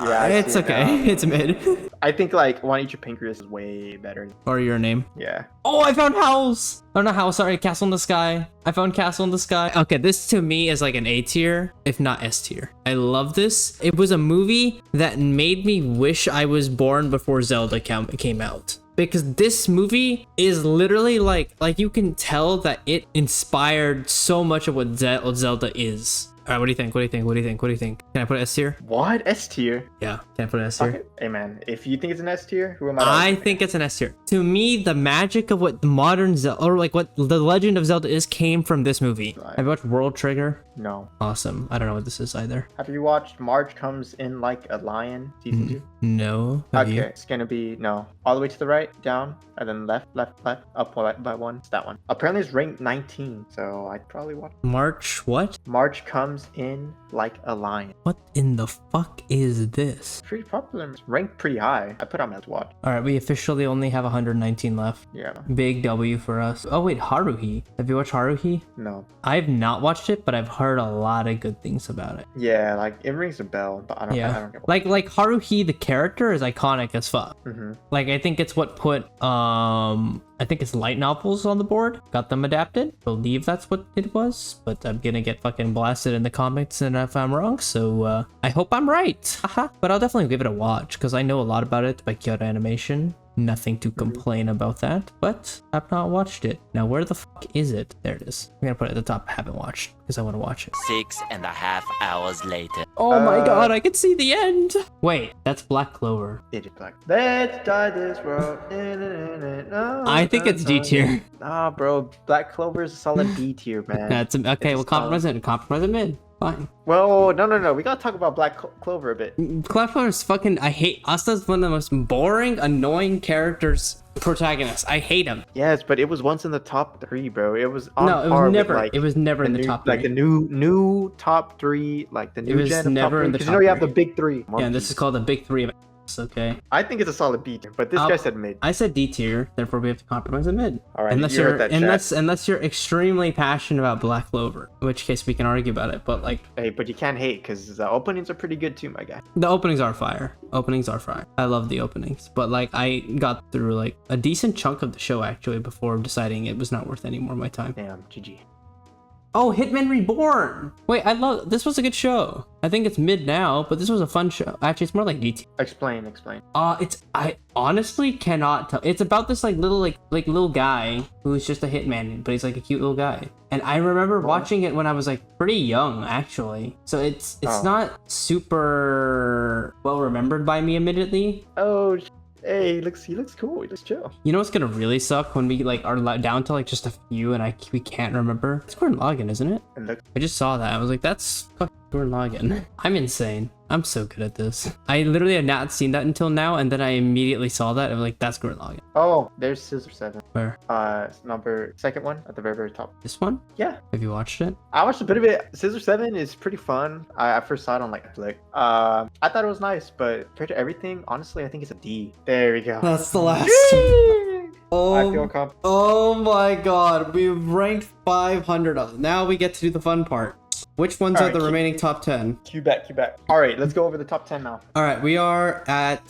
Yeah, it's okay. It's mid. I think like One Eat Your Pancreas is way better. Or Your Name. Yeah. Oh, I found House. Oh, not House. Sorry, Castle in the Sky. I found Castle in the Sky. Okay, this to me is like an A tier, if not S tier. I love this. It was a movie that made me wish I was born before Zelda came out. Because this movie is literally like you can tell that it inspired so much of what Zelda is. All right, what do you think? What do you think? What do you think? What do you think? Can I put it S tier? What? S tier? Yeah, can I put it S tier? Okay. Hey man, if you think it's an S tier, who am I? I think it's an S tier. To me, the magic of what the modern Zelda, or like what the Legend of Zelda is, came from this movie. Right. Have you watched World Trigger? No. Awesome. I don't know what this is either. Have you watched Marge Comes in Like a Lion season 2? No. Have Okay, you? it's gonna be no. All the way to the right, down, and then left, up by 1. It's that one. Apparently it's ranked 19, so I'd probably watch. March what? Marge Comes in Like a Lion. What in the fuck is this? Pretty popular. It's ranked pretty high. I put on as watch. All right, we officially only have 119 left. Yeah. Big W for us. Oh wait, Haruhi. Have you watched Haruhi? No. I've not watched it, but I've heard a lot of good things about it. Yeah, like it rings a bell, but I don't. Yeah. I don't get Like Haruhi, the character is iconic as fuck. Mm-hmm. Like I think it's what put I think it's light novels on the board. Got them adapted. Believe that's what it was, but I'm gonna get fucking blasted in the comments and if I'm wrong. So I hope I'm right. Haha. But I'll definitely give it a watch because I know a lot about it by Kyoto Animation. Nothing to complain about that, but I've not watched it. Now, where the fuck is it? There it is. I'm gonna put it at the top. I haven't watched because I want to watch it. 6.5 hours later. Oh my god, I can see the end. Wait, that's Black Clover. It is black. Let's die this world. I think it's D tier. Nah, bro. Black Clover is a solid B tier, man. That's okay. Well, compromise it. Compromise it mid. Fine. Well, no. We gotta talk about Black Clover a bit. Black Clover is fucking. I hate Asta's one of the most boring, annoying characters. Protagonists. I hate him. Yes, but it was once in the top 3, bro. It was on No, it par was with, never. like, It was never in the new, top 3. like the new top 3, like the new was gen of never top in 3. the Because top you know you have 3. the big 3. Yeah, and this is called the big 3 of okay. I think it's a solid B tier, but this guy said mid. I said D tier, therefore we have to compromise a mid. All right, unless you heard you're that, chat. unless you're extremely passionate about Black Clover, in which case we can argue about it. But like Hey, but you can't hate because the openings are pretty good too, my guy. the openings are fire. Openings are fire. I love the openings, but like I got through like a decent chunk of the show actually before deciding it was not worth any more of my time. Damn, GG. Oh, Hitman Reborn. Wait, this was a good show. I think it's mid now, but this was a fun show. Actually, it's more like DT. Explain. I honestly cannot tell. It's about this like little guy who's just a hitman, but he's like a cute little guy. And I remember watching it when I was like pretty young, actually. So it's not super well remembered by me immediately. Oh, hey, he looks cool. He looks chill. You know what's gonna really suck when we like are down to like just a few and we can't remember? It's Gurren Lagann, isn't it? I just saw that. I was like, that's fucking Gurren Lagann. I'm insane. I'm so good at this. I literally had not seen that until now, and then I immediately saw that. I'm like, that's Gurren Lagann. Oh, there's Scissor 7. Where? Second one at the very top. This one? Yeah. Have you watched it? I watched a bit of it. Scissor 7 is pretty fun. I first saw it on like Netflix. I thought it was nice, but compared to everything, honestly, I think it's a D. There we go. That's the last. I feel confident. Oh my god, we've ranked 500. Now we get to do the fun part. Which ones are the remaining top 10? Cue back. All right, let's go over the top 10 now. All right, we are at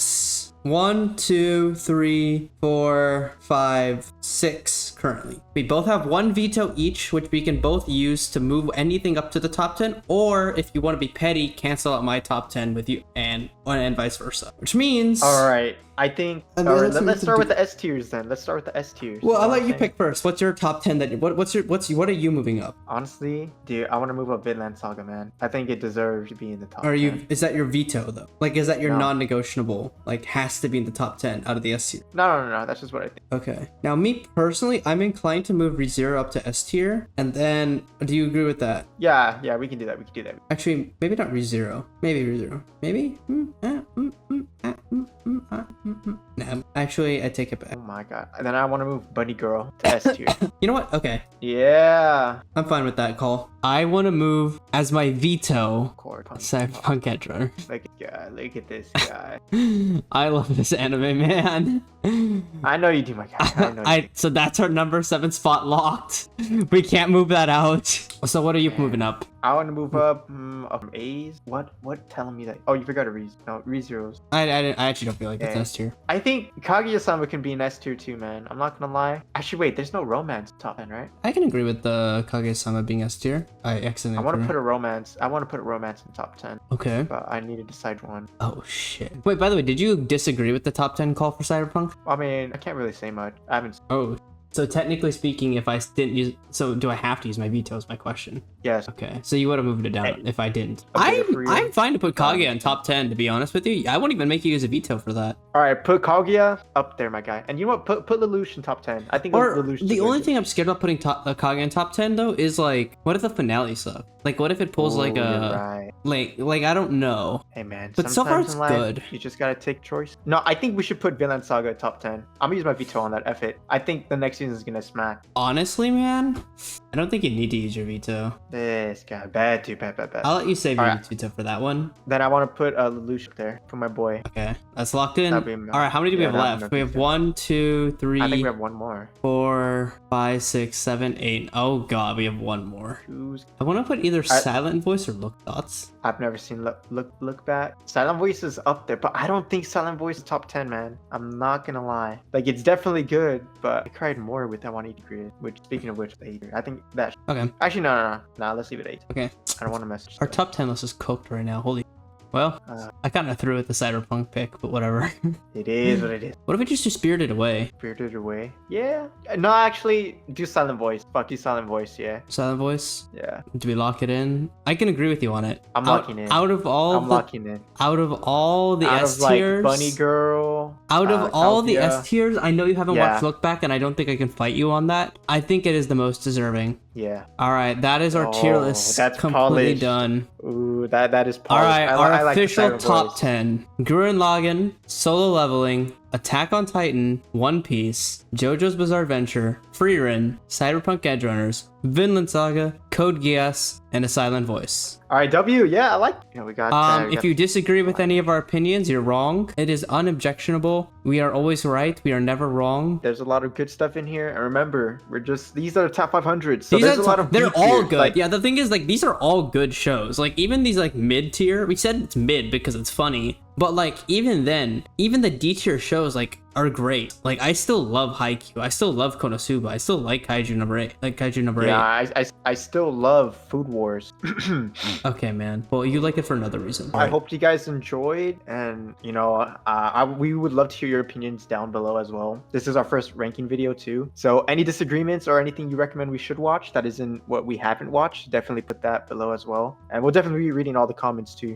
1, 2, 3, 4, 5, 6 currently. We both have one veto each, which we can both use to move anything up to the top 10, or if you want to be petty, cancel out my top 10 with you and vice versa. Which means... All right, I think... let's start with the S tiers then. Let's start with the S tiers. Well, I'll let you pick first. What's your top 10 that... What are you moving up? Honestly, dude, I want to move up Vinland Saga, man. I think it deserves to be in the top 10. Is that your veto, though? Like, is that your non-negotiable? Like, has to be in the top 10 out of the S tier? No. That's just what I think. Okay. Now, me personally, I'm inclined to move ReZero up to S tier. And then, do you agree with that? Yeah, we can do that. Actually, maybe not ReZero. Maybe ReZero. Maybe? Nah, actually, I take it back. Oh my god. And then I want to move Bunny Girl to S tier. You know what? Okay. Yeah. I'm fine with that call. I want to move as my veto Cyberpunk Edgerunner. Look at this guy. I love this anime, man. I know you do, my guy. So that's our number 7 spot locked. We can't move that out. So what are you moving up? I want to move up from A's. What telling me that? Oh, you forgot a ReZeros. I actually don't feel like it's S tier. I think Kaguya-sama can be an S tier too, man. I'm not gonna lie. Actually, wait, there's no romance top 10, right? I can agree with the Kaguya-sama being S tier. I want to put a romance. I want to put a romance in top 10. Okay. But I need to decide one. Oh shit. Wait, by the way, did you disagree with the top 10 call for Cyberpunk? I mean, I can't really say much. I haven't. Oh. So technically speaking, if I didn't use, so do I have to use my veto is my question. Yes. Okay. So you would have moved it down if I didn't. I'm fine to put Kaguya in top 10, to be honest with you. I won't even make you use a veto for that. All right, put Kaguya up there, my guy. And you know what? Put Lelouch in top 10. I think Lelouch. The only thing I'm scared about putting Kaguya in top 10 though is like, what if the finale sucks? Like, what if it pulls like a like I don't know. Hey man, but so far it's good. You just gotta take choice. No, I think we should put Vinland Saga top 10. I'm gonna use my veto on that. F it. I think the next season is gonna smack. Honestly, man, I don't think you need to use your veto. This guy, bad. I'll let you save your veto for that one. Then I want to put Lelouch up there for my boy. Okay, that's locked in. All right, how many do we have left? We have 1, 2, 3. I think we have one more. 4, 5, 6, 7, 8. Oh god, we have one more. I want to put either silent voice or look dots. I've never seen look back. Silent voice is up there, but I don't think silent voice is top 10, man. I'm not gonna lie. Like, it's definitely good, but I cried more with that 180 degrees. Which, speaking of which, 8. I think that. Okay. Actually, no. Let's leave it 8. Okay. I don't want to mess. Our top 10 list is cooked right now. Holy. Well, I kind of threw at the Cyberpunk pick, but whatever. It is what it is. What if we just do Spirited Away? Spirited Away? Yeah. No, actually, do Silent Voice. Fuck, do Silent Voice, yeah. Silent Voice? Yeah. Do we lock it in? I can agree with you on it. I'm locking in. Out of all the S tiers, like Bunny Girl. Out of all the S tiers, I know you haven't watched Look Back, and I don't think I can fight you on that. I think it is the most deserving. Yeah. All right, that is our tier list. That's completely polished. Done. Ooh, that is polished. All right, our like official top 10: Gurren Lagann, Solo Leveling, Attack on Titan, One Piece, JoJo's Bizarre Adventure, Frieren, Cyberpunk Edgerunners, Vinland Saga, Code Geass, and A Silent Voice. All right, W. Yeah, I like. We got. If you disagree with any of our opinions, you're wrong. It is unobjectionable. We are always right. We are never wrong. There's a lot of good stuff in here, and remember, these are the top 500. So there's a lot of. They're all good. Like, yeah, the thing is, like, these are all good shows. Like, even these like mid tier. We said it's mid because it's funny. But like even then, even the D tier shows like are great. Like, I still love Haikyuu. I still love Konosuba. I still like Kaiju number 8. Like, Kaiju number 8. Yeah, I still love Food Wars. Okay, man. Well, you like it for another reason. I hope you guys enjoyed, and you know, we would love to hear your opinions down below as well. This is our first ranking video too, so any disagreements or anything you recommend we should watch that isn't what we haven't watched, definitely put that below as well, and we'll definitely be reading all the comments too.